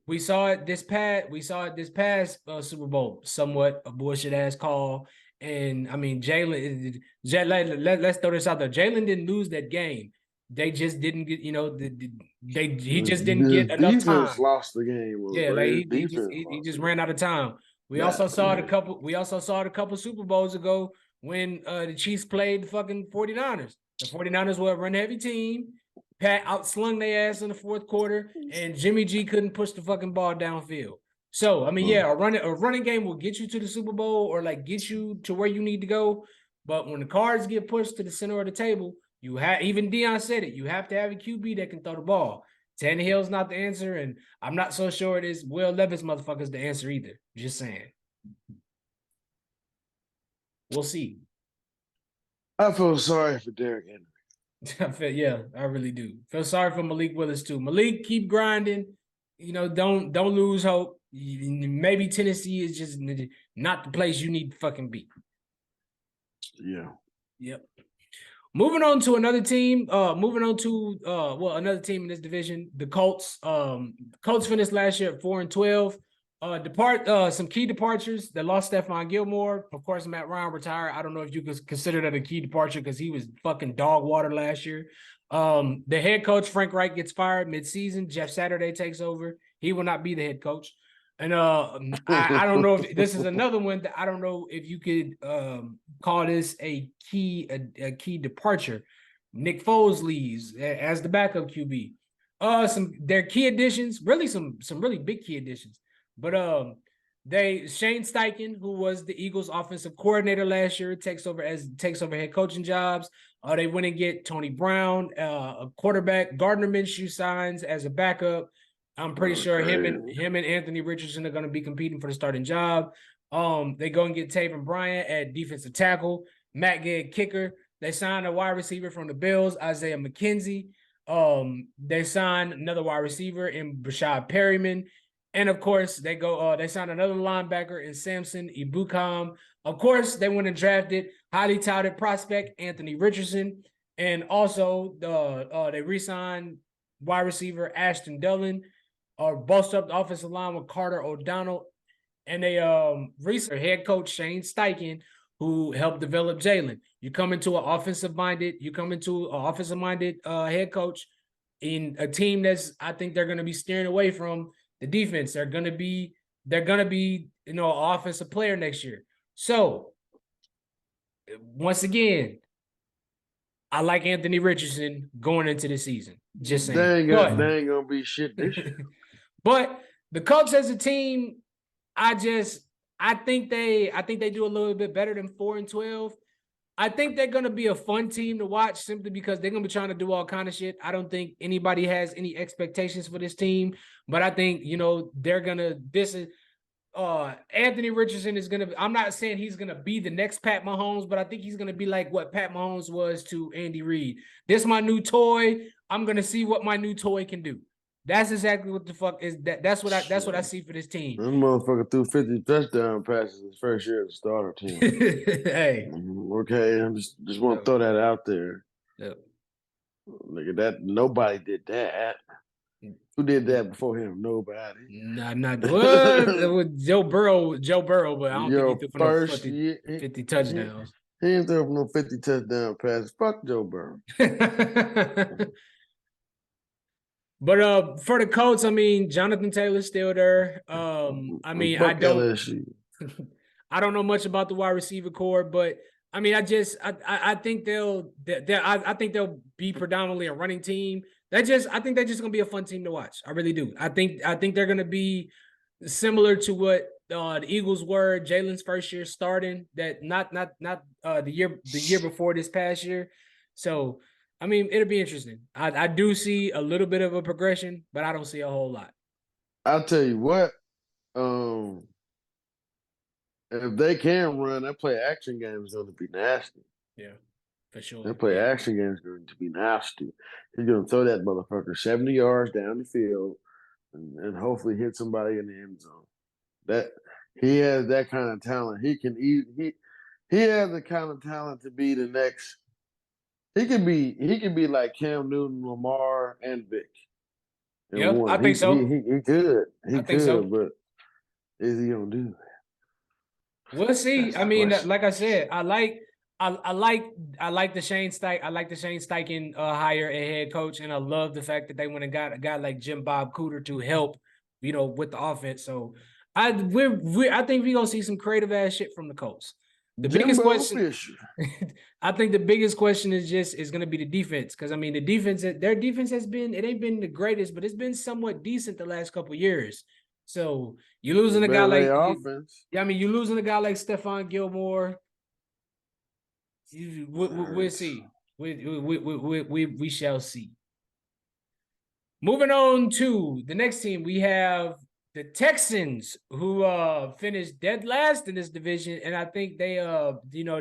We saw it this past Super Bowl. Somewhat a bullshit ass call. And I mean, Jalen, let's throw this out there. Jalen didn't lose that game. They just didn't get, he just didn't get enough time. Lost the game. Yeah, he just ran out of time. We also saw it a couple Super Bowls ago when the Chiefs played the fucking 49ers. The 49ers were a run-heavy team. Pat outslung their ass in the fourth quarter, and Jimmy G couldn't push the fucking ball downfield. So, I mean, yeah, a running game will get you to the Super Bowl or like get you to where you need to go. But when the cards get pushed to the center of the table, you have, even Deion said it, you have to have a QB that can throw the ball. Tannehill's not the answer, and I'm not so sure it is Will Levis motherfuckers the answer either. Just saying. We'll see. I feel sorry for Derrick Henry. Yeah, I really do. Feel sorry for Malik Willis too. Malik, keep grinding. You know, don't lose hope. Maybe Tennessee is just not the place you need to fucking be. Yeah. Yep. Moving on to another team. Another team in this division, the Colts. Colts finished last year at 4-12. Some key departures. They lost Stephon Gilmore. Of course, Matt Ryan retired. I don't know if you could consider that a key departure because he was fucking dog water last year. The head coach, Frank Reich, gets fired midseason. Jeff Saturday takes over. He will not be the head coach. And I don't know if this is another one that I don't know if you could call this a key departure. Nick Foles leaves as the backup QB. Their key additions, really some really big key additions. But Shane Steichen, who was the Eagles offensive coordinator last year, takes over head coaching jobs. They went and get Tony Brown, a quarterback. Gardner Minshew signs as a backup. I'm pretty sure him and Anthony Richardson are going to be competing for the starting job. They go and get Taven Bryant at defensive tackle. Matt Gay kicker. They signed a wide receiver from the Bills, Isaiah McKenzie. They signed another wide receiver in Brashad Perryman. And of course, they signed another linebacker in Samson Ibukam. Of course, they went and drafted highly touted prospect Anthony Richardson. And also they re-signed wide receiver Ashton Dillon, bolstered up the offensive line with Carter O'Donnell, and they research head coach Shane Steichen, who helped develop Jalen. You come into an offensive-minded head coach in a team that's, I think they're going to be steering away from the defense. They're going to be, an offensive player next year. So once again, I like Anthony Richardson going into the season. Just saying. They ain't gonna be shit this year. But the Colts as a team, I think they do a little bit better than 4-12. I think they're gonna be a fun team to watch simply because they're gonna be trying to do all kind of shit. I don't think anybody has any expectations for this team, but I think they're gonna. Anthony Richardson is gonna. I'm not saying he's gonna be the next Pat Mahomes, but I think he's gonna be like what Pat Mahomes was to Andy Reid. This is my new toy. I'm gonna see what my new toy can do. That's exactly what the fuck is that. That's what I see for this team. This motherfucker threw 50 touchdown passes his first year as a starter team. Hey, okay, I just want to throw that out there. Yep. Nigga, that nobody did that. Who did that before him? Nobody. Not Joe Burrow, but I don't think he threw for no 50 touchdowns. He didn't throw for no 50 touchdown passes. Fuck Joe Burrow. But for the Colts, I mean, Jonathan Taylor's still there. I mean, I don't know much about the wide receiver core, but I mean, I think they'll be predominantly a running team. I think they're just gonna be a fun team to watch. I really do. I think they're gonna be similar to what the Eagles were Jalen's first year starting. That not the year before this past year. So I mean, it'll be interesting. I do see a little bit of a progression, but I don't see a whole lot. I'll tell you what. If they can run, that play action game is going to be nasty. Yeah, for sure. That play action game is going to be nasty. He's going to throw that motherfucker 70 yards down the field and hopefully hit somebody in the end zone. That he has that kind of talent. He has the kind of talent to be the next. He could be like Cam Newton, Lamar, and Vic. Yeah, I think so. He could. He could, so. But is he gonna do it? We'll see. I mean, like I said, I like the Shane Steichen hire a head coach, and I love the fact that they went and got a guy like Jim Bob Cooter to help, with the offense. So I think we're gonna see some creative ass shit from the Colts. The biggest Jimbo question, Fisher. I think the biggest question is gonna be the defense. Because I mean, their defense it ain't been the greatest, but it's been somewhat decent the last couple years. So you're losing a guy like offense. I mean, you're losing a guy like Stephon Gilmore. We'll see. We shall see. Moving on to the next team, we have the Texans, who finished dead last in this division, and I think they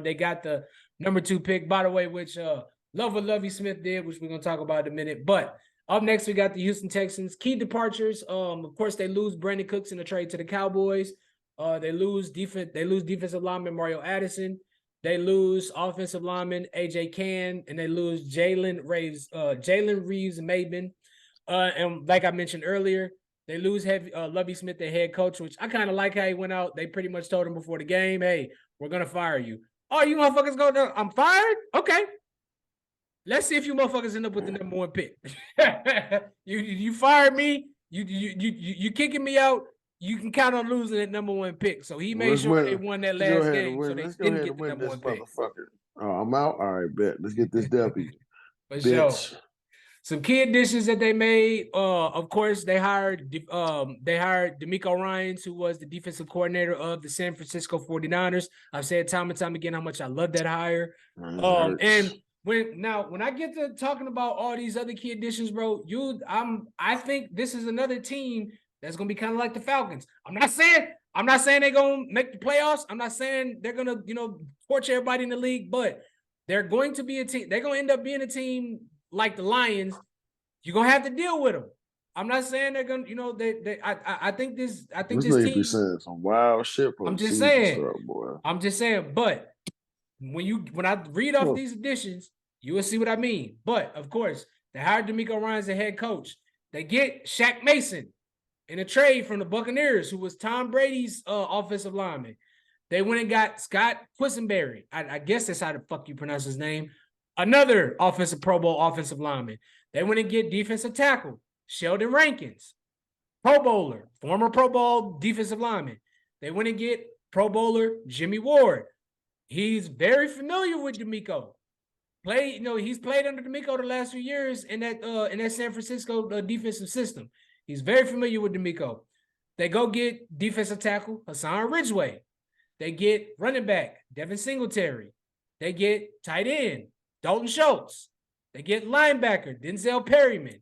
they got the number 2 pick, by the way, which love what Lovie Smith did, which we're gonna talk about in a minute. But up next, we got the Houston Texans. Key departures. Of course, they lose Brandon Cooks in a trade to the Cowboys. They lose defensive lineman Mario Addison. They lose offensive lineman AJ Cann, and they lose Jalen Reeves-Maybin. And like I mentioned earlier, they lose Lovie Smith, their head coach, which I kind of like how he went out. They pretty much told him before the game, hey, we're going to fire you. Oh, you motherfuckers go down. I'm fired? Okay. Let's see if you motherfuckers end up with the number 1 pick. you fired me. You kicking me out. You can count on losing that number 1 pick. So he made sure they won that last game, so they didn't get the number 1 pick. Oh, I'm out. All right, bet. Let's get this W. For sure. Some key additions that they made. Of course, they hired DeMeco Ryans, who was the defensive coordinator of the San Francisco 49ers. I've said time and time again how much I love that hire. And when I get to talking about all these other key additions, bro, I think this is another team that's gonna be kind of like the Falcons. I'm not saying they're gonna make the playoffs. I'm not saying they're gonna torch everybody in the league, but they're going to be a team. They're gonna end up being a team like the Lions. You're gonna have to deal with them. I'm not saying they're gonna, I think this team be saying some wild shit. I'm just saying, but when I read off these additions, you will see what I mean. But of course, they hired DeMeco Ryans as head coach. They get Shaq Mason in a trade from the Buccaneers, who was Tom Brady's offensive lineman. They went and got Scott Quisenberry. I guess that's how the fuck you pronounce his name. Another offensive Pro Bowl offensive lineman. They went and get defensive tackle Sheldon Rankins, Pro Bowler, former Pro Bowl defensive lineman. They went and get Pro Bowler Jimmy Ward. He's very familiar with DeMeco. He's played under DeMeco the last few years in that San Francisco defensive system. He's very familiar with DeMeco. They go get defensive tackle Hassan Ridgeway. They get running back Devin Singletary. They get tight end Dalton Schultz. They get linebacker Denzel Perryman.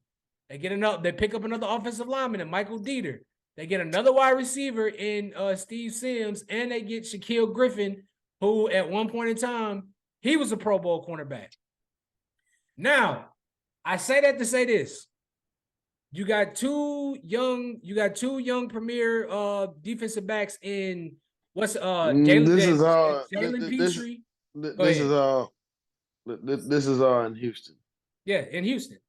They pick up another offensive lineman, Michael Dieter. They get another wide receiver in Steve Sims, and they get Shaquille Griffin, who at one point in time, he was a Pro Bowl cornerback. Now, I say that to say this. You got two young premier defensive backs in Jalen Petrie. This is all in Houston. Yeah, in Houston.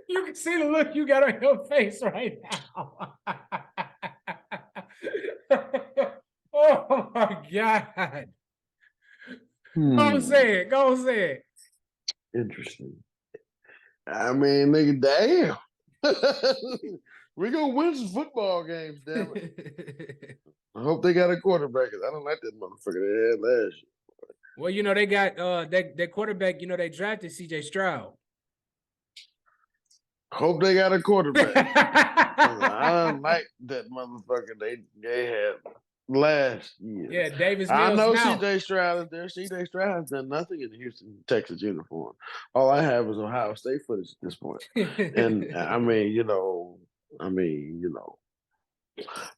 You can see the look you got on your face right now. Oh my God. Go on, say it. Interesting. I mean, nigga, damn. We're going to win some football games, damn it. I hope they got a quarterback, because I don't like that motherfucker they had last year. Well, they got that quarterback, they drafted CJ Stroud. Hope they got a quarterback. I don't like that motherfucker they had last year. Yeah, Davis Mills. I know CJ Stroud is there. CJ Stroud has done nothing in the Houston Texas uniform. All I have is Ohio State footage at this point. And I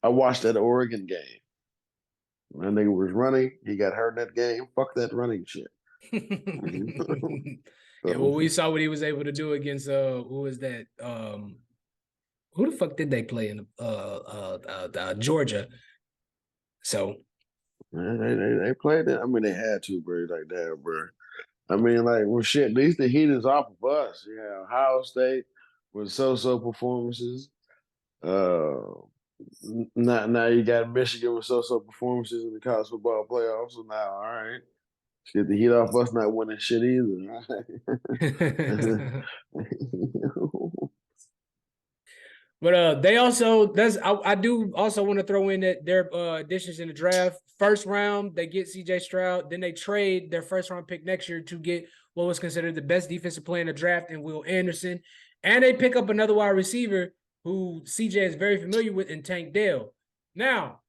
watched that Oregon game. That nigga was running. He got hurt in that game. Fuck that running shit. Yeah, well, we saw what he was able to do against who was that? Who the fuck did they play in Georgia? So they played it. I mean, they had to, bro, like that, bro. I mean, like, well, shit. At least the heat is off of us. Yeah, Ohio State with so-so performances. Now you got Michigan with so-so performances in the college football playoffs. So now, all right, Get the heat off us not winning shit either. But they also I do also want to throw in that their additions in the draft. First round, they get CJ Stroud. Then they trade their first round pick next year to get what was considered the best defensive player in the draft in Will Anderson. And they pick up another wide receiver who CJ is very familiar with in Tank Dell. Now,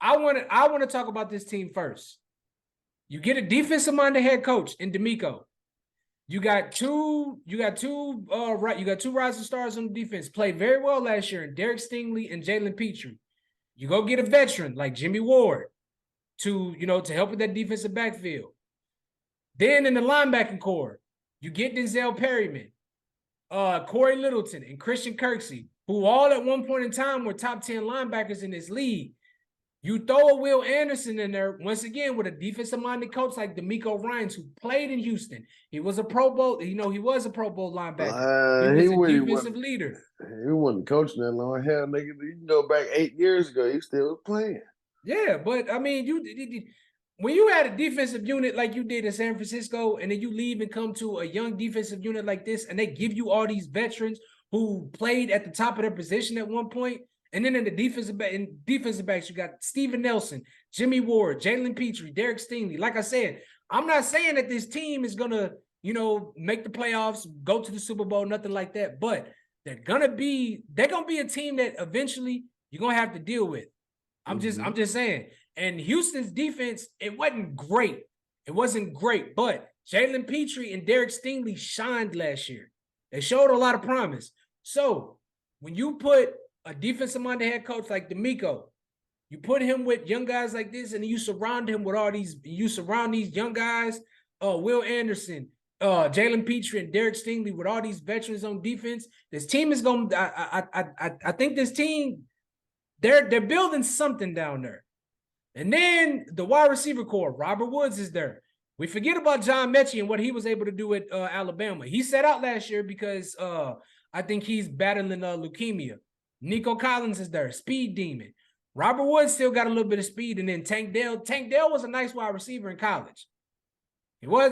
I want to talk about this team first. You get a defensive-minded head coach in D'Amico. You got two rising stars on the defense. Played very well last year, and Derek Stingley and Jalen Petrie. You go get a veteran like Jimmy Ward to help with that defensive backfield. Then in the linebacking core, you get Denzel Perryman, Corey Littleton, and Christian Kirksey, who all at one point in time were top 10 linebackers in this league. You throw a Will Anderson in there, once again, with a defensive-minded coach like D'Amico Ryans, who played in Houston. He was a Pro Bowl, he was a Pro Bowl linebacker. He was a defensive leader. He wasn't coaching that long. Hell, nigga, you can go back 8 years ago, he still was playing. Yeah, but, I mean, when you had a defensive unit like you did in San Francisco, and then you leave and come to a young defensive unit like this, and they give you all these veterans who played at the top of their position at one point, and then in the defensive backs, you got Steven Nelson, Jimmy Ward, Jalen Petrie, Derek Stingley. Like I said, I'm not saying that this team is gonna, make the playoffs, go to the Super Bowl, nothing like that. But they're gonna be a team that eventually you're gonna have to deal with. I'm just saying. And Houston's defense, it wasn't great. But Jalen Petrie and Derek Stingley shined last year. They showed a lot of promise. So when you put a defensive-minded head coach like D'Amico, you put him with young guys like this, and you surround him with these young guys, Will Anderson, Jalen Petrie, and Derek Stingley, with all these veterans on defense. This team is going to, I think this team, they're building something down there. And then the wide receiver core, Robert Woods is there. We forget about John Mechie and what he was able to do at Alabama. He sat out last year because I think he's battling leukemia. Nico Collins is there, speed demon. Robert Woods still got a little bit of speed, and then Tank Dell. Tank Dell was a nice wide receiver in college. He was.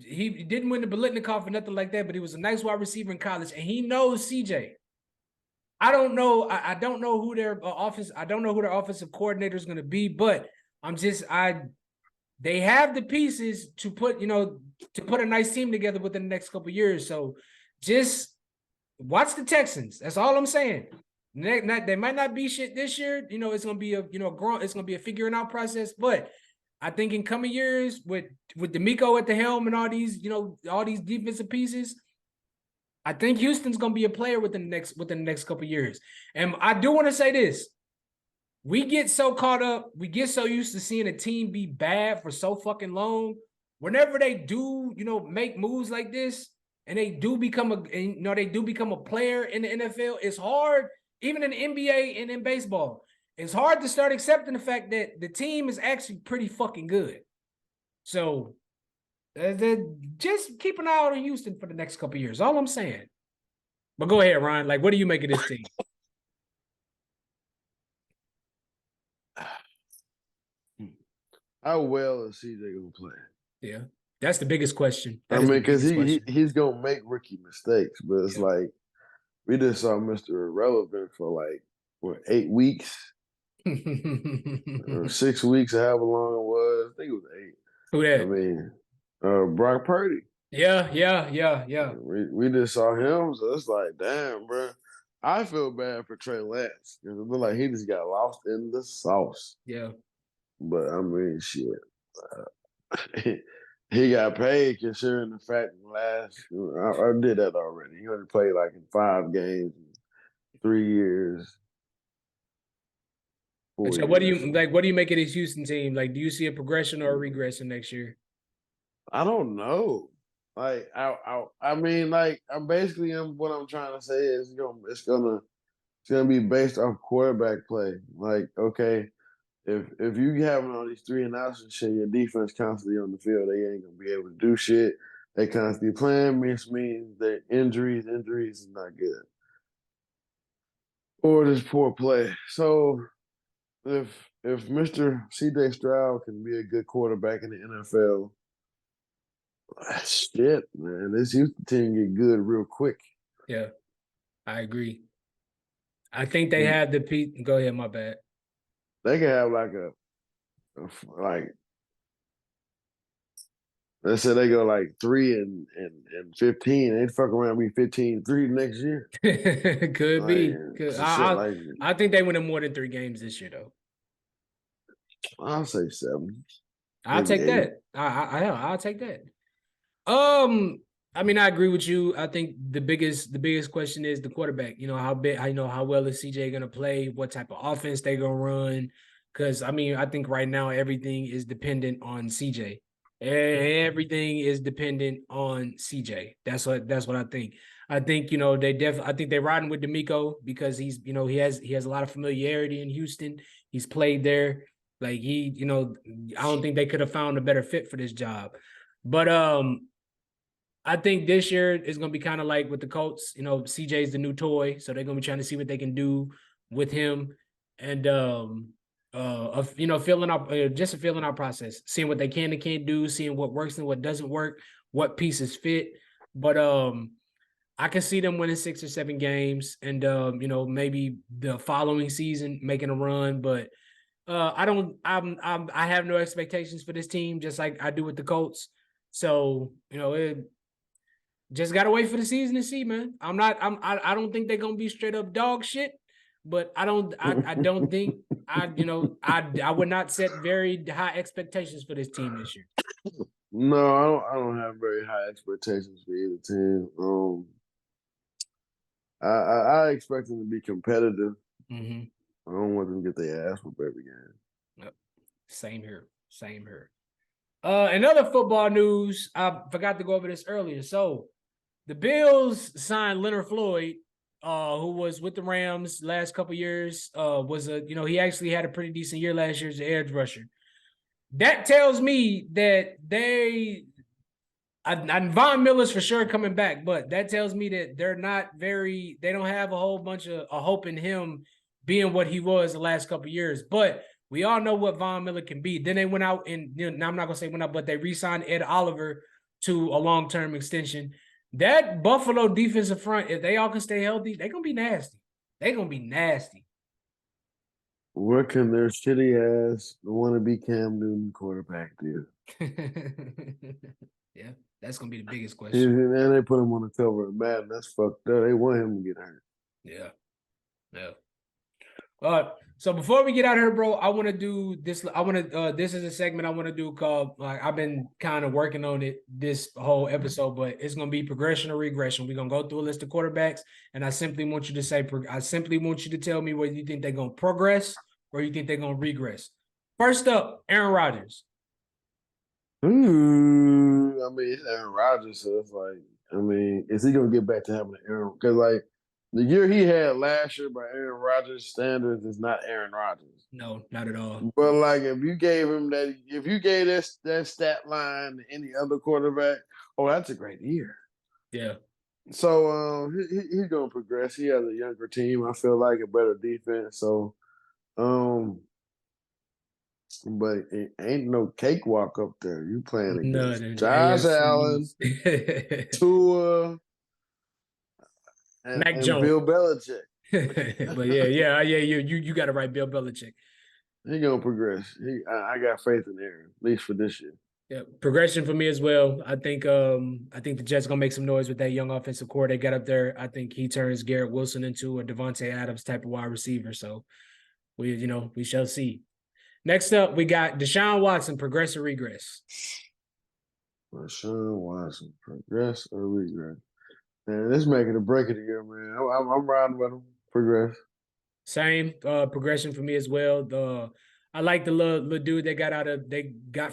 He didn't win the Biletnikoff or nothing like that, but he was a nice wide receiver in college, and he knows CJ. I don't know. I don't know who their offensive coordinator is going to be, but they have the pieces to put a nice team together within the next couple of years. So just watch the Texans. That's all I'm saying. They might not be shit this year. It's gonna be it's gonna be a figuring out process. But I think in coming years, with D'Amico at the helm and all these defensive pieces, I think Houston's gonna be a player within the next couple of years. And I do want to say this: we get so caught up, we get so used to seeing a team be bad for so fucking long. Whenever they do, make moves like this, and they do become a player in the NFL, it's hard, even in the NBA and in baseball, it's hard to start accepting the fact that the team is actually pretty fucking good. So just keep an eye out on Houston for the next couple of years. All I'm saying. But go ahead, Ryan. Like, what do you make of this team? How well is CJ gonna play? Yeah, that's the biggest question. Because he's gonna make rookie mistakes, but it's like we just saw Mr. Irrelevant for 8 weeks or 6 weeks, however long it was. I think it was 8. Who that? I mean, Brock Purdy. Yeah. We just saw him, so it's like, damn, bro. I feel bad for Trey Lance because it looked like he just got lost in the sauce. Yeah. But I mean, shit. He got paid considering the fact I did that already. He only played in 5 games, 3 years. So what do you make of this Houston team? Like, do you see a progression or a regression next year? I don't know. What I'm trying to say is it's gonna be based off quarterback play. Like, okay, if you having all these 3 and outs and shit, your defense constantly on the field, they ain't gonna be able to do shit. They constantly playing, which means that injuries is not good. Or just poor play. So if if Mr. C.J. Stroud can be a good quarterback in the NFL, shit, man, this Houston team get good real quick. Yeah, I agree. I think they have the piece. Go ahead, my bad. They can have like let's say they go like 3-15. They'd fuck around and be 15-3 next year. Could be. I think they win in more than 3 games this year, though. I'll say 7. I'll take that. I'll take that. I mean, I agree with you. I think the biggest question is the quarterback. You know, how well is CJ gonna play? What type of offense they gonna run? Because I mean, I think right now everything is dependent on CJ. Everything is dependent on CJ. That's what I think. I think I think they're riding with D'Amico because he's he has a lot of familiarity in Houston. He's played there. Like I don't think they could have found a better fit for this job. But I think this year is going to be kind of like with the Colts. CJ's the new toy, so they're going to be trying to see what they can do with him, and filling out just a filling out process, seeing what they can and can't do, seeing what works and what doesn't work, what pieces fit. But I can see them winning 6 or 7 games, and maybe the following season making a run. But I have no expectations for this team, just like I do with the Colts. So just gotta wait for the season to see, man. I don't think they're gonna be straight up dog shit, but I don't think I would not set very high expectations for this team this year. No, I don't have very high expectations for either team. I expect them to be competitive. Mm-hmm. I don't want them to get their ass whooped every game. Yep. Same here. In other football news, I forgot to go over this earlier. So the Bills signed Leonard Floyd, who was with the Rams last couple years. He actually had a pretty decent year last year as an edge rusher. That tells me that Von Miller's for sure coming back, but that tells me that they don't have a whole bunch of hope in him being what he was the last couple years. But we all know what Von Miller can be. Then they went out and now I'm not gonna say went out, but they re-signed Ed Oliver to a long-term extension. That Buffalo defensive front, if they all can stay healthy, they're gonna be nasty. What can their shitty ass wannabe Cam Newton quarterback do? Yeah, that's gonna be the biggest question. And they put him on the cover of Madden. That's fucked up. They want him to get hurt. Yeah. So before we get out of here, bro, I want to do this. This is a segment I want to do called, like, I've been kind of working on it this whole episode, but it's going to be progression or regression. We're going to go through a list of quarterbacks, and I simply want you to tell me whether you think they're going to progress or you think they're going to regress. First up, Aaron Rodgers. I mean, it's Aaron Rodgers, so it's like, I mean, is he going to get back to having an Aaron? Because, like, the year he had last year by Aaron Rodgers' standards is not Aaron Rodgers. No, not at all. But like, if you gave that stat line to any other quarterback, that's a great year. Yeah. So he's gonna progress. He has a younger team. I feel like a better defense. So, but it ain't no cakewalk up there. You playing against Josh Allen, Tua. Mac Jones. Bill Belichick. But yeah, you got it right, Bill Belichick. He gonna progress. I got faith in Aaron, at least for this year. Yeah, progression for me as well. I think the Jets gonna make some noise with that young offensive core they got up there. I think he turns Garrett Wilson into a Devontae Adams type of wide receiver. So we shall see. Next up, we got Deshaun Watson, progress or regress. Deshaun Watson, progress or regress. Man, this making a break of the year, man. I'm riding with him. Progress. Same progression for me as well. I like the little dude they got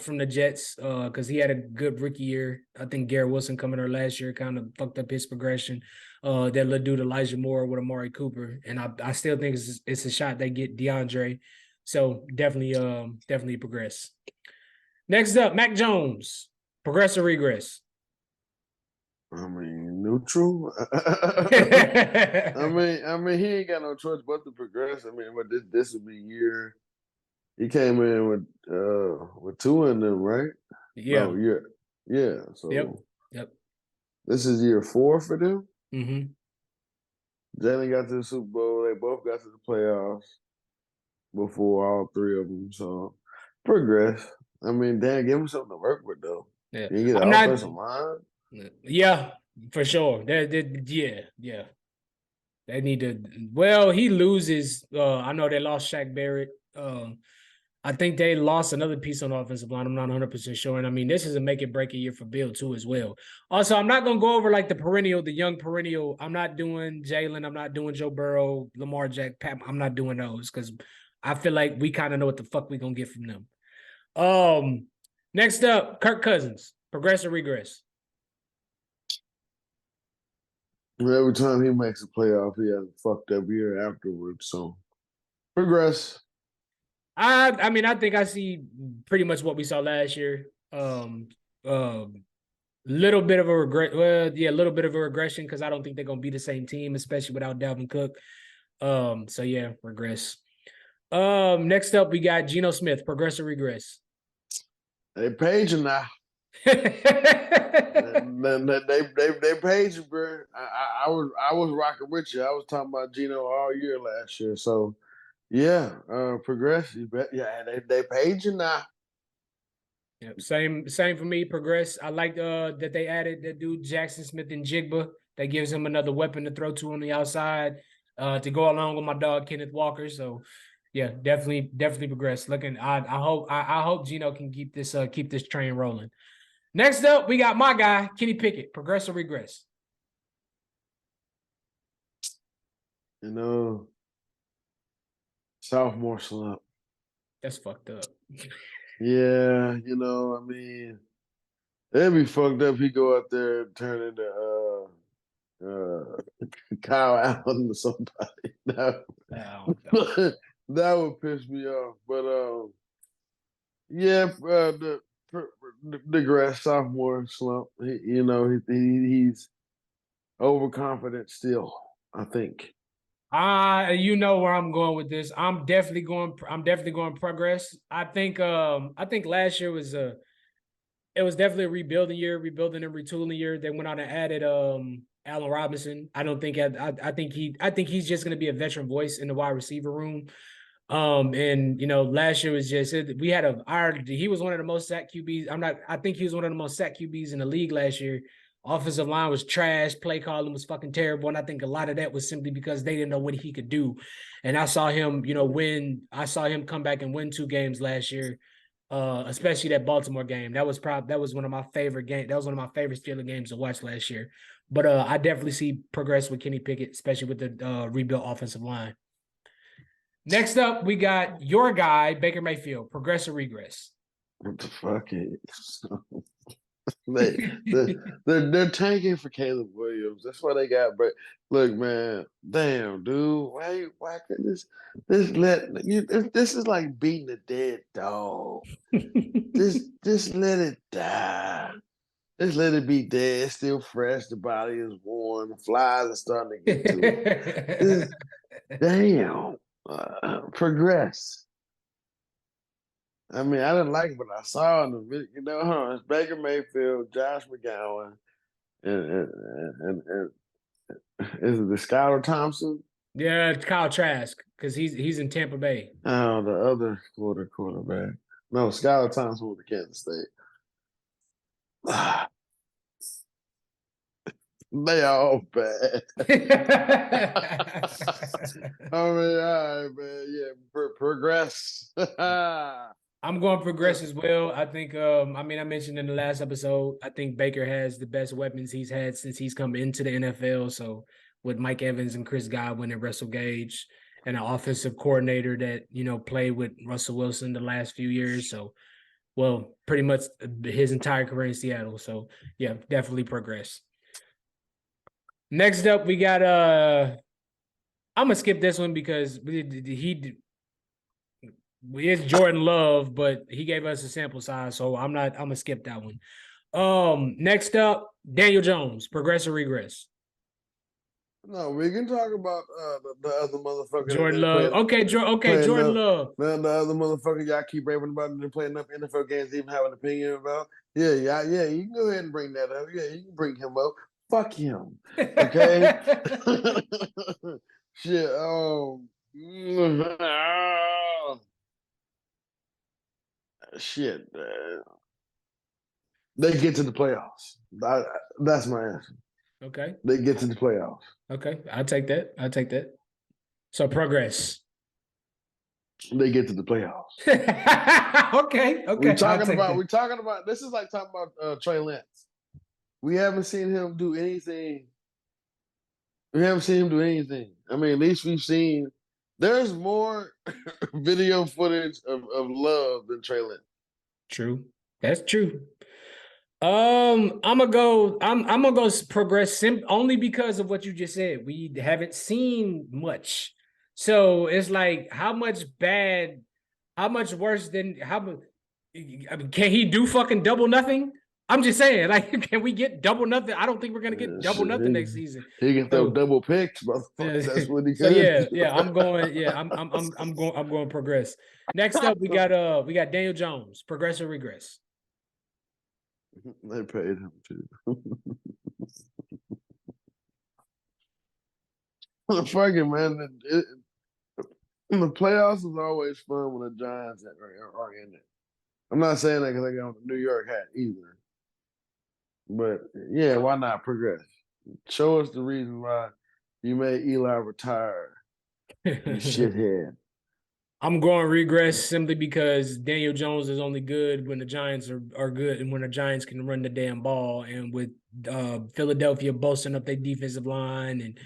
from the Jets because he had a good rookie year. I think Garrett Wilson coming there last year kind of fucked up his progression. That little dude Elijah Moore with Amari Cooper, and I still think it's a shot they get DeAndre. So definitely progress. Next up, Mac Jones, progress or regress. I mean, neutral. I mean, he ain't got no choice but to progress. I mean, but this would be year he came in with two in them, right? Yeah. No, yeah. So Yep. this is year 4 for them. Mm-hmm. Jalen got to the Super Bowl. They both got to the playoffs before, all three of them. So progress. I mean, damn, give him something to work with though. Yeah. You get I'm an not. offensive line. Yeah, for sure. Yeah. They need to. Well, he loses. I know they lost Shaq Barrett. I think they lost another piece on the offensive line. I'm not 100% sure. And I mean, this is a make it break a year for Bill too, as well. Also, I'm not gonna go over like the young perennial. I'm not doing Jalen. I'm not doing Joe Burrow, Lamar Jack, Pat. I'm not doing those because I feel like we kind of know what the fuck we gonna get from them. Next up, Kirk Cousins, progress or regress? Every time he makes a playoff, he has a fucked up year afterwards. So progress. I mean, I think I see pretty much what we saw last year. Little bit of a regret. Well, yeah, a little bit of a regression because I don't think they're gonna be the same team, especially without Dalvin Cook. So yeah, regress. Next up we got Geno Smith, progress or regress? They paid you now. They paid you, bro. I was rocking with you. I was talking about Geno all year last year. So yeah, progress. You bet. Yeah, they paid you now. Yeah, same for me. Progress. I like that they added that dude Jackson Smith and Jigba. That gives him another weapon to throw to on the outside to go along with my dog Kenneth Walker. So yeah, definitely progress. Looking, I hope Geno can keep this train rolling. Next up, we got my guy Kenny Pickett. Progress or regress? You know, sophomore slump. That's fucked up. Yeah, I mean, it'd be fucked up if he go out there and turn into Kyle Allen or somebody. That would piss me off. But yeah, the grass sophomore slump. He's overconfident still, I think. You know where I'm going with this. I'm definitely going progress. I think last year was it was definitely a rebuilding and retooling year. They went out and added Allen Robinson. I don't think I think he's just going to be a veteran voice in the wide receiver room. And last year was just he was one of the most sacked QBs. I think he was one of the most sacked QBs in the league last year. Offensive line was trash, play calling was fucking terrible. And I think a lot of that was simply because they didn't know what he could do. And I saw him, come back and win 2 games last year. Especially that Baltimore game. That was one of my favorite games. That was one of my favorite Steelers games to watch last year. But I definitely see progress with Kenny Pickett, especially with the rebuilt offensive line. Next up, we got your guy, Baker Mayfield, progress or regress? What the fuck is they're tanking for Caleb Williams. That's why they got. But look, man, damn, dude, why could this this is like beating a dead dog. Just let it die. Just let it be dead. It's still fresh. The body is warm. The flies are starting to get to it. Damn. Progress. I mean, I didn't like what I saw in the video. It's Baker Mayfield, Josh McGowan, and is it the Skylar Thompson? Yeah, it's Kyle Trask because he's in Tampa Bay. Oh, the other quarterback. No, Skylar Thompson with the Kansas State. They all bad. I mean, all right, man. Yeah, progress. I'm going to progress as well. I think, I mentioned in the last episode, I think Baker has the best weapons he's had since he's come into the NFL. So with Mike Evans and Chris Godwin and Russell Gage and an offensive coordinator that, played with Russell Wilson the last few years. So, well, pretty much his entire career in Seattle. So, yeah, definitely progress. Next up, we got I'm gonna skip this one because it's Jordan Love, but he gave us a sample size, so I'm gonna skip that one. Next up, Daniel Jones, progress or regress? No, we can talk about the other motherfucker Jordan that Love. playing. Okay, Jordan Love. The other mother y'all keep raving about and playing enough NFL games to even have an opinion about. Yeah. You can go ahead and bring that up. Yeah, you can bring him up. Fuck him. Okay. Shit. Shit. They get to the playoffs. That's my answer. Okay. They get to the playoffs. Okay, I'll take that. So progress. They get to the playoffs. Okay. We're talking about. This is like talking about Trey Lance. We haven't seen him do anything. I mean, at least we've seen. There's more video footage of Love than Trey Lance. True. That's true. I'm gonna go progress only because of what you just said. We haven't seen much. So it's like how much worse than I mean, can he do fucking double nothing? I'm just saying, like, can we get double nothing? I don't think we're gonna get double nothing next season. He can throw double picks, motherfucker. That's what he So can. I'm going progress. Next up, we got Daniel Jones, progress or regress. They paid him too. Fucking man, the playoffs is always fun when the Giants are in it. I'm not saying that because I got on the New York hat either. But yeah, why not progress? Show us the reason why you made Eli retire, you shithead. I'm going regress simply because Daniel Jones is only good when the Giants are good and when the Giants can run the damn ball. And with Philadelphia bolstering up their defensive line, and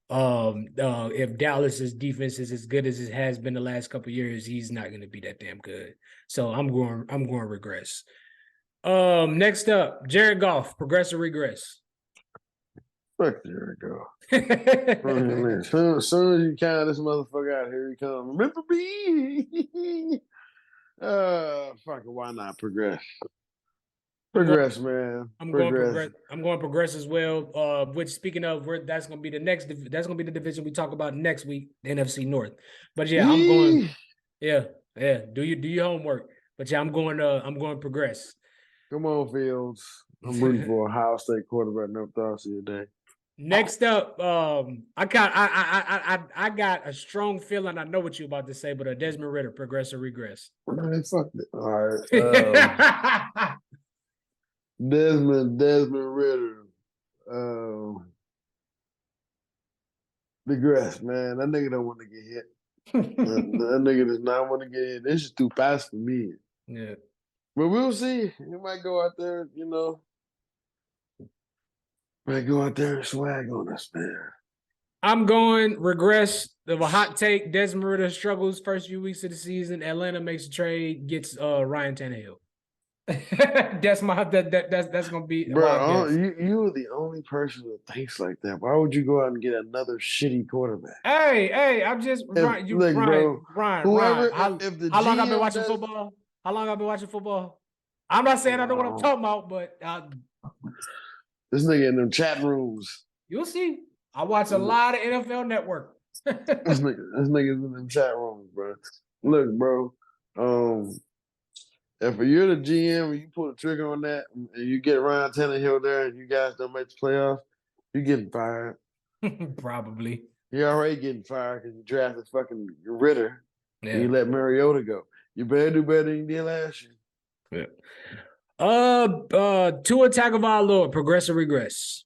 if Dallas's defense is as good as it has been the last couple of years, he's not going to be that damn good. So I'm going regress. Next up, Jared Goff, progress or regress? Fuck Jared Goff. As soon as you count this motherfucker out, here he comes. Remember me? Fucking why not progress? Progress, man. I'm going progress as well. Which, speaking of, that's going to be the division we talk about next week, the NFC North. But yeah, I'm going. Yeah. Do your homework. But yeah, I'm going progress. Come on, Fields. I'm rooting for Ohio State quarterback. No thoughts of your day. Next up, I got a strong feeling. I know what you're about to say, but Desmond Ridder, progress or regress? Man, fuck it. All right. Desmond Ridder. Regress, man. That nigga don't want to get hit. that nigga does not want to get hit. This is too fast for me. Yeah. But we'll see. He might go out there, might go out there and swag on us, man. I'm going regress of a hot take. Desmond Ridder struggles first few weeks of the season. Atlanta makes a trade, gets Ryan Tannehill. That's gonna be. Bro, you are the only person that thinks like that. Why would you go out and get another shitty quarterback? Hey, I'm just Ryan. Ryan. How long I've been watching football? How long I've been watching football? I'm not saying I know what I'm talking about, but this nigga in them chat rooms. You'll see. I watch a lot of NFL Network. This nigga's in them chat rooms, bro. Look, bro. If you're the GM and you pull the trigger on that and you get Ryan Tannehill there and you guys don't make the playoffs, you're getting fired. Probably. You're already getting fired because you drafted fucking Ridder and you Yeah. let Mariota go. You better do better than you did last year. Yeah. Tua Tagovailoa, progress or regress?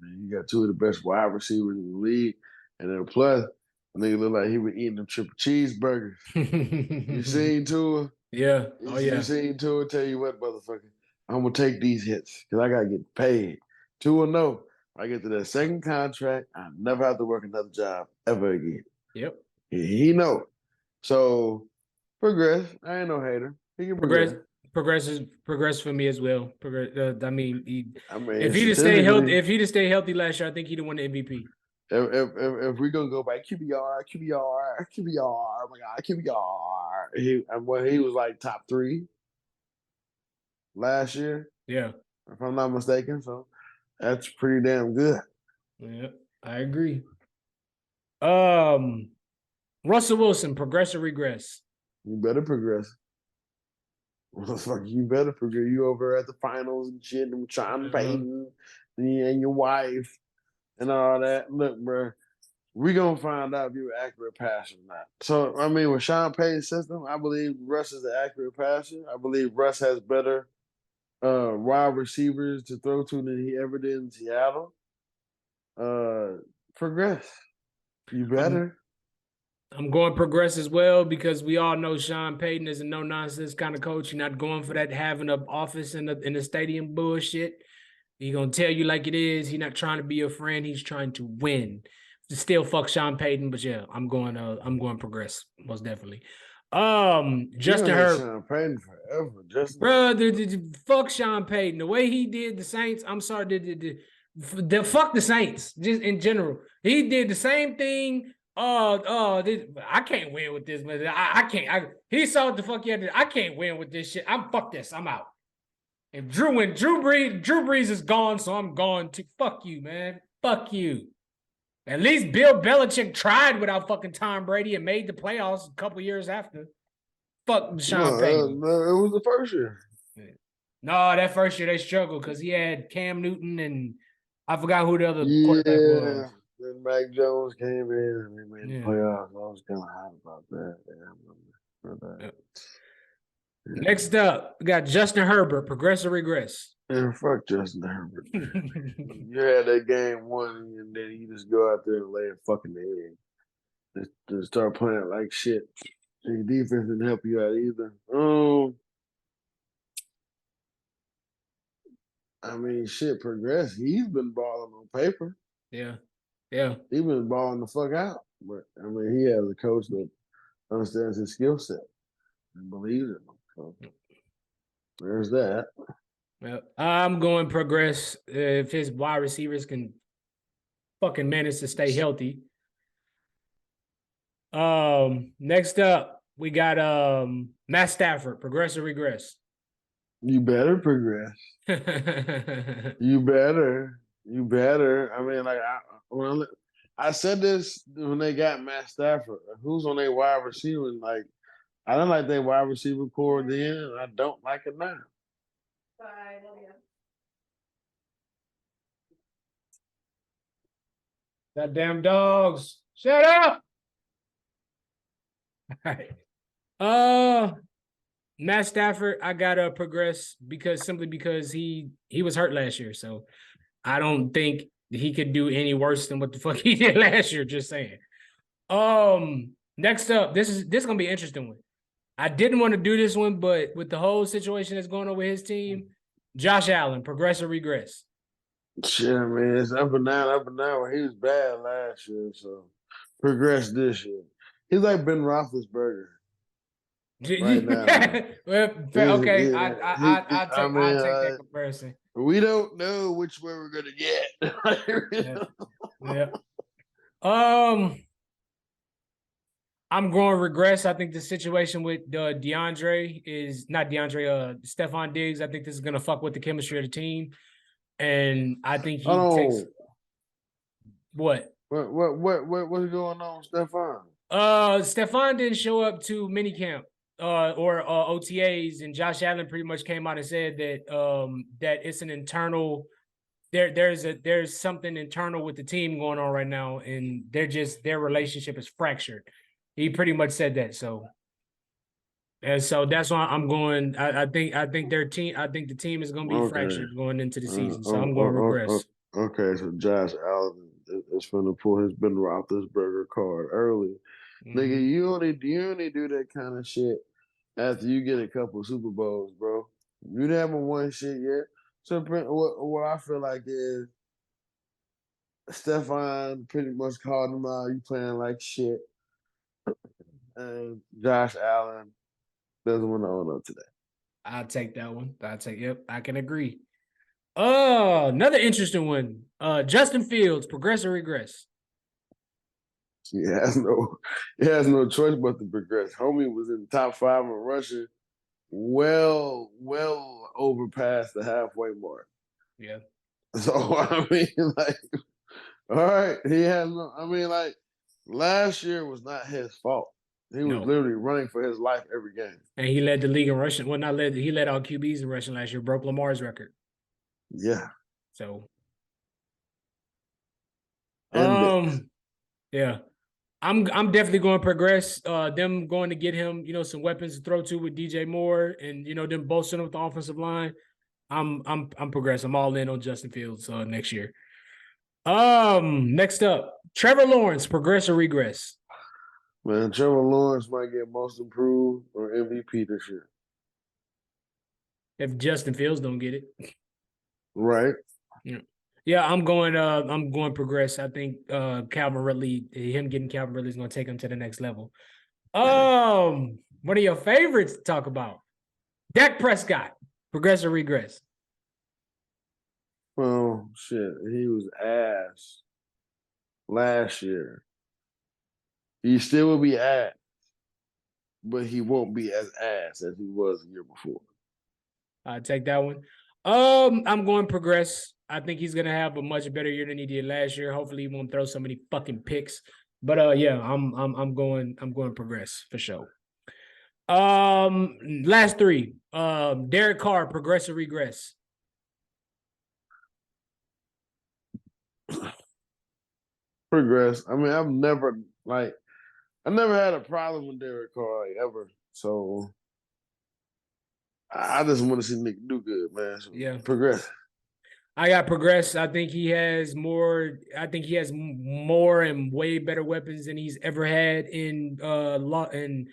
Man, you got two of the best wide receivers in the league, and then plus, the nigga look like he was eating them triple cheeseburgers. You seen Tua? Yeah. You seen Tua? Tell you what, motherfucker, I'm gonna take these hits because I gotta get paid. Tua, no, I get to that second contract, I never have to work another job ever again. Yep. He know. So progress. I ain't no hater. He can progress. Progress for me as well. If he'd have stayed healthy last year, I think he'd have won the MVP. If we're gonna go by QBR, oh my God, QBR. He was like top 3 last year. Yeah, if I'm not mistaken. So that's pretty damn good. Yeah. I agree. Russell Wilson, progress or regress? You better progress. Motherfucker, you better progress. You over at the finals and shit and Sean Payton and your wife and all that. Look, bro, we gonna find out if you're an accurate passer or not. So, I mean, with Sean Payton's system, I believe Russ is an accurate passer. I believe Russ has better wide receivers to throw to than he ever did in Seattle. Progress. You better. I'm going progress as well because we all know Sean Payton is a no-nonsense kind of coach. You're not going for that having an office in the stadium bullshit. He's gonna tell you like it is. He's not trying to be your friend. He's trying to win. Still fuck Sean Payton, but yeah, I'm going progress most definitely. Justin Herbert. Sean Payton forever. Bro, fuck Sean Payton. The way he did the Saints, I'm sorry, the fuck the Saints, just in general. He did the same thing. I can't win with this, man. I can't. He saw what the fuck he had to do. I can't win with this shit. Fuck this. I'm out. If Drew Brees is gone, so I'm gone too. Fuck you, man. Fuck you. At least Bill Belichick tried without fucking Tom Brady and made the playoffs a couple years after. Fuck Sean Payton. It was the first year. No, that first year they struggled because he had Cam Newton and I forgot who the other quarterback was. Then Mac Jones came in and they made the playoffs. I was kind of hot about that. I remember that. Next up, we got Justin Herbert, progress or regress? Yeah, fuck Justin Herbert. You had that game won, and then you just go out there and lay a fucking egg. Just start playing like shit. Your defense didn't help you out either. I mean, shit, progress. He's been balling on paper. Yeah. He's been balling the fuck out. But, I mean, he has a coach that understands his skill set and believes in him. So, there's that. Well, I'm going progress if his wide receivers can fucking manage to stay healthy. Next up, we got Matt Stafford, progress or regress? You better progress. You better. I mean, like I said this when they got Matt Stafford. Who's on their wide receiver? Like, I don't like their wide receiver core then, and I don't like it now. Bye, love you. Goddamn dogs. Shut up. All right. Matt Stafford, I gotta progress because he was hurt last year. So I don't think he could do any worse than what the fuck he did last year. Just saying. Next up, this is gonna be an interesting one. I didn't want to do this one, but with the whole situation that's going on with his team, Josh Allen, progress or regress? Shit, man, it's up and down. He was bad last year, so progress this year. He's like Ben Roethlisberger. Right now. Well, okay, I'll take that comparison. We don't know which way we're gonna get. Yeah. I'm going to regress. I think the situation with Stephon Diggs. I think this is going to fuck with the chemistry of the team. And I think he takes what? What's going on with Stephon? Stephon didn't show up to minicamp or OTAs, and Josh Allen pretty much came out and said that that it's an internal there's something internal with the team going on right now, and their relationship is fractured. He pretty much said that. So that's why I'm going. I think the team is going to be fractured going into the season. So I'm going to regress. Okay, so Josh Allen is going to pull his Ben Roethlisberger card early. Nigga, you only do that kind of shit after you get a couple Super Bowls, bro. You haven't won shit yet. So what I feel like is Stephon pretty much called him out. You playing like shit. And Josh Allen doesn't want to own up to that. I'll take that one. I can agree. Another interesting one. Justin Fields, progress or regress? He has no choice but to progress. Homie was in the top 5 in rushing, well over past the halfway mark. Yeah. So I mean, like, All right. He has no. I mean, like last year was not his fault. He was No. literally running for his life every game. And he led the league in rushing. Well, not led. He led all QBs in rushing last year. Broke Lamar's record. Yeah. So, And yeah. I'm definitely going to progress. Them going to get him, some weapons to throw to with DJ Moore, and them bolstering up the offensive line. I'm progressing. I'm all in on Justin Fields next year. Next up, Trevor Lawrence, progress or regress? man, Trevor Lawrence might get most improved or MVP this year. If Justin Fields don't get it, Right. yeah, I'm going progress. I think Calvin Ridley, him getting Calvin Ridley is going to take him to the next level. One of your favorites to talk about, Dak Prescott, progress or regress? Well, shit, he was ass last year. He still will be ass, but he won't be as ass as he was the year before. I take that one. I'm going progress. I think he's gonna have a much better year than he did last year. Hopefully, he won't throw so many fucking picks. But yeah, I'm going progress for sure. Last three. Derek Carr, progress or regress? Progress. I mean, I never had a problem with Derek Carr ever. So I just want to see Nick do good, man. So Yeah. progress. I got progress. I think he has more. I think he has more and way better weapons than he's ever had in than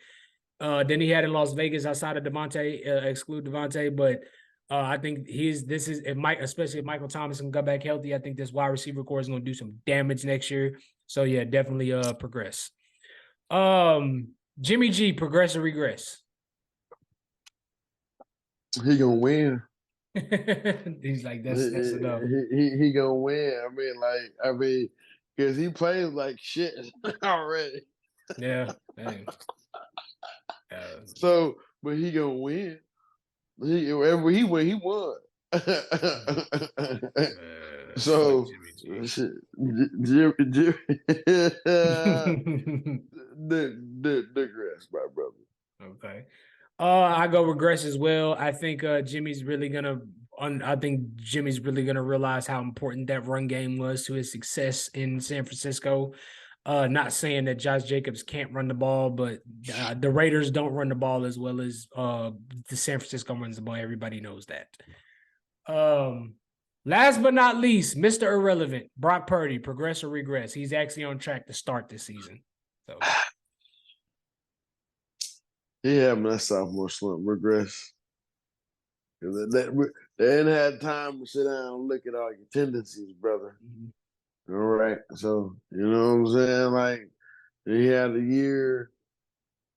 he had in Las Vegas outside of Devontae, exclude Devontae. But I think especially if Michael Thomas can come back healthy, I think this wide receiver core is going to do some damage next year. So yeah, definitely progress. Jimmy G, progress or regress? He gonna win. He's like, that's enough. He gonna win. I mean, because he plays like shit already. Yeah. Dang. So, but he gonna win. Wherever he went, he won. So, shit, digress, my brother. Okay. I go regress as well. I think Jimmy's really gonna realize how important that run game was to his success in San Francisco. Not saying that Josh Jacobs can't run the ball, but the Raiders don't run the ball as well as the San Francisco runs the ball. Everybody knows that. Last but not least, Mr. Irrelevant, Brock Purdy, progress or regress? He's actually on track to start this season. So he having that sophomore slump, regress. They ain't had time to sit down and look at all your tendencies, brother. Mm-hmm. All right. So, you know what I'm saying? Like, he had a year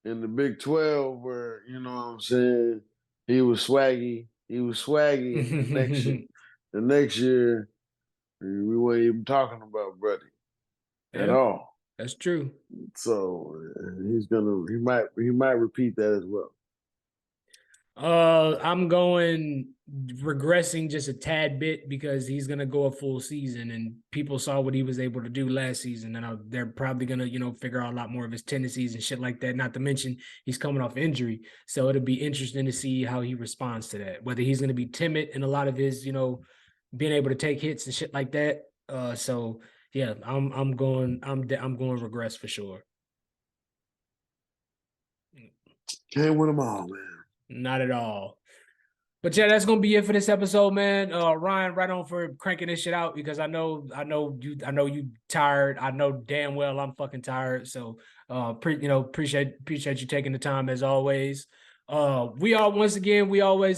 in the Big 12 where, you know what I'm saying, he was swaggy. And the next year, we weren't even talking about Brady at all. That's true. So he might repeat that as well. I'm going regressing just a tad bit because he's gonna go a full season, and people saw what he was able to do last season, and they're probably gonna figure out a lot more of his tendencies and shit like that. Not to mention he's coming off injury, so it'll be interesting to see how he responds to that. Whether he's gonna be timid in a lot of his being able to take hits and shit like that. So yeah, I'm going regress for sure. Can't win them all, man. Not at all. But yeah, that's gonna be it for this episode, man. Ryan, right on for cranking this shit out because I know you tired. I know damn well I'm fucking tired. So appreciate you taking the time as always. We always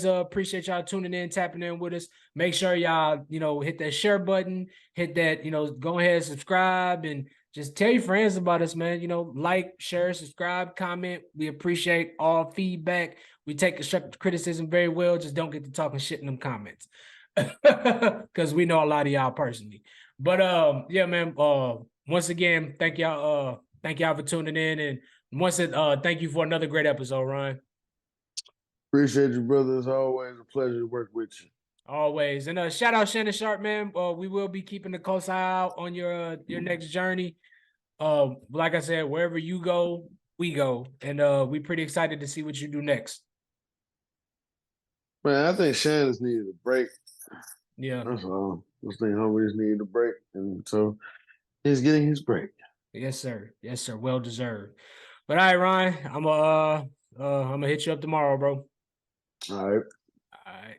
appreciate y'all tuning in, tapping in with us. Make sure y'all, hit that share button, hit that, go ahead, subscribe, and just tell your friends about us, man. Like, share, subscribe, comment. We appreciate all feedback. We take constructive criticism very well. Just don't get to talking shit in them comments. Because we know a lot of y'all personally. But yeah, man. Once again, thank y'all for tuning in. And thank you for another great episode, Ryan. Appreciate you, brother. It's always a pleasure to work with you. Always. And shout out Shannon Sharp, man. We will be keeping a close eye out on your next journey. Like I said, wherever you go, we go. And we pretty excited to see what you do next. Man, I think Shannon's needed a break. Yeah. That's all. I think homies needed a break. And so he's getting his break. Yes, sir. Yes, sir. Well deserved. But all right, Ryan, I'm gonna hit you up tomorrow, bro. All right. All right.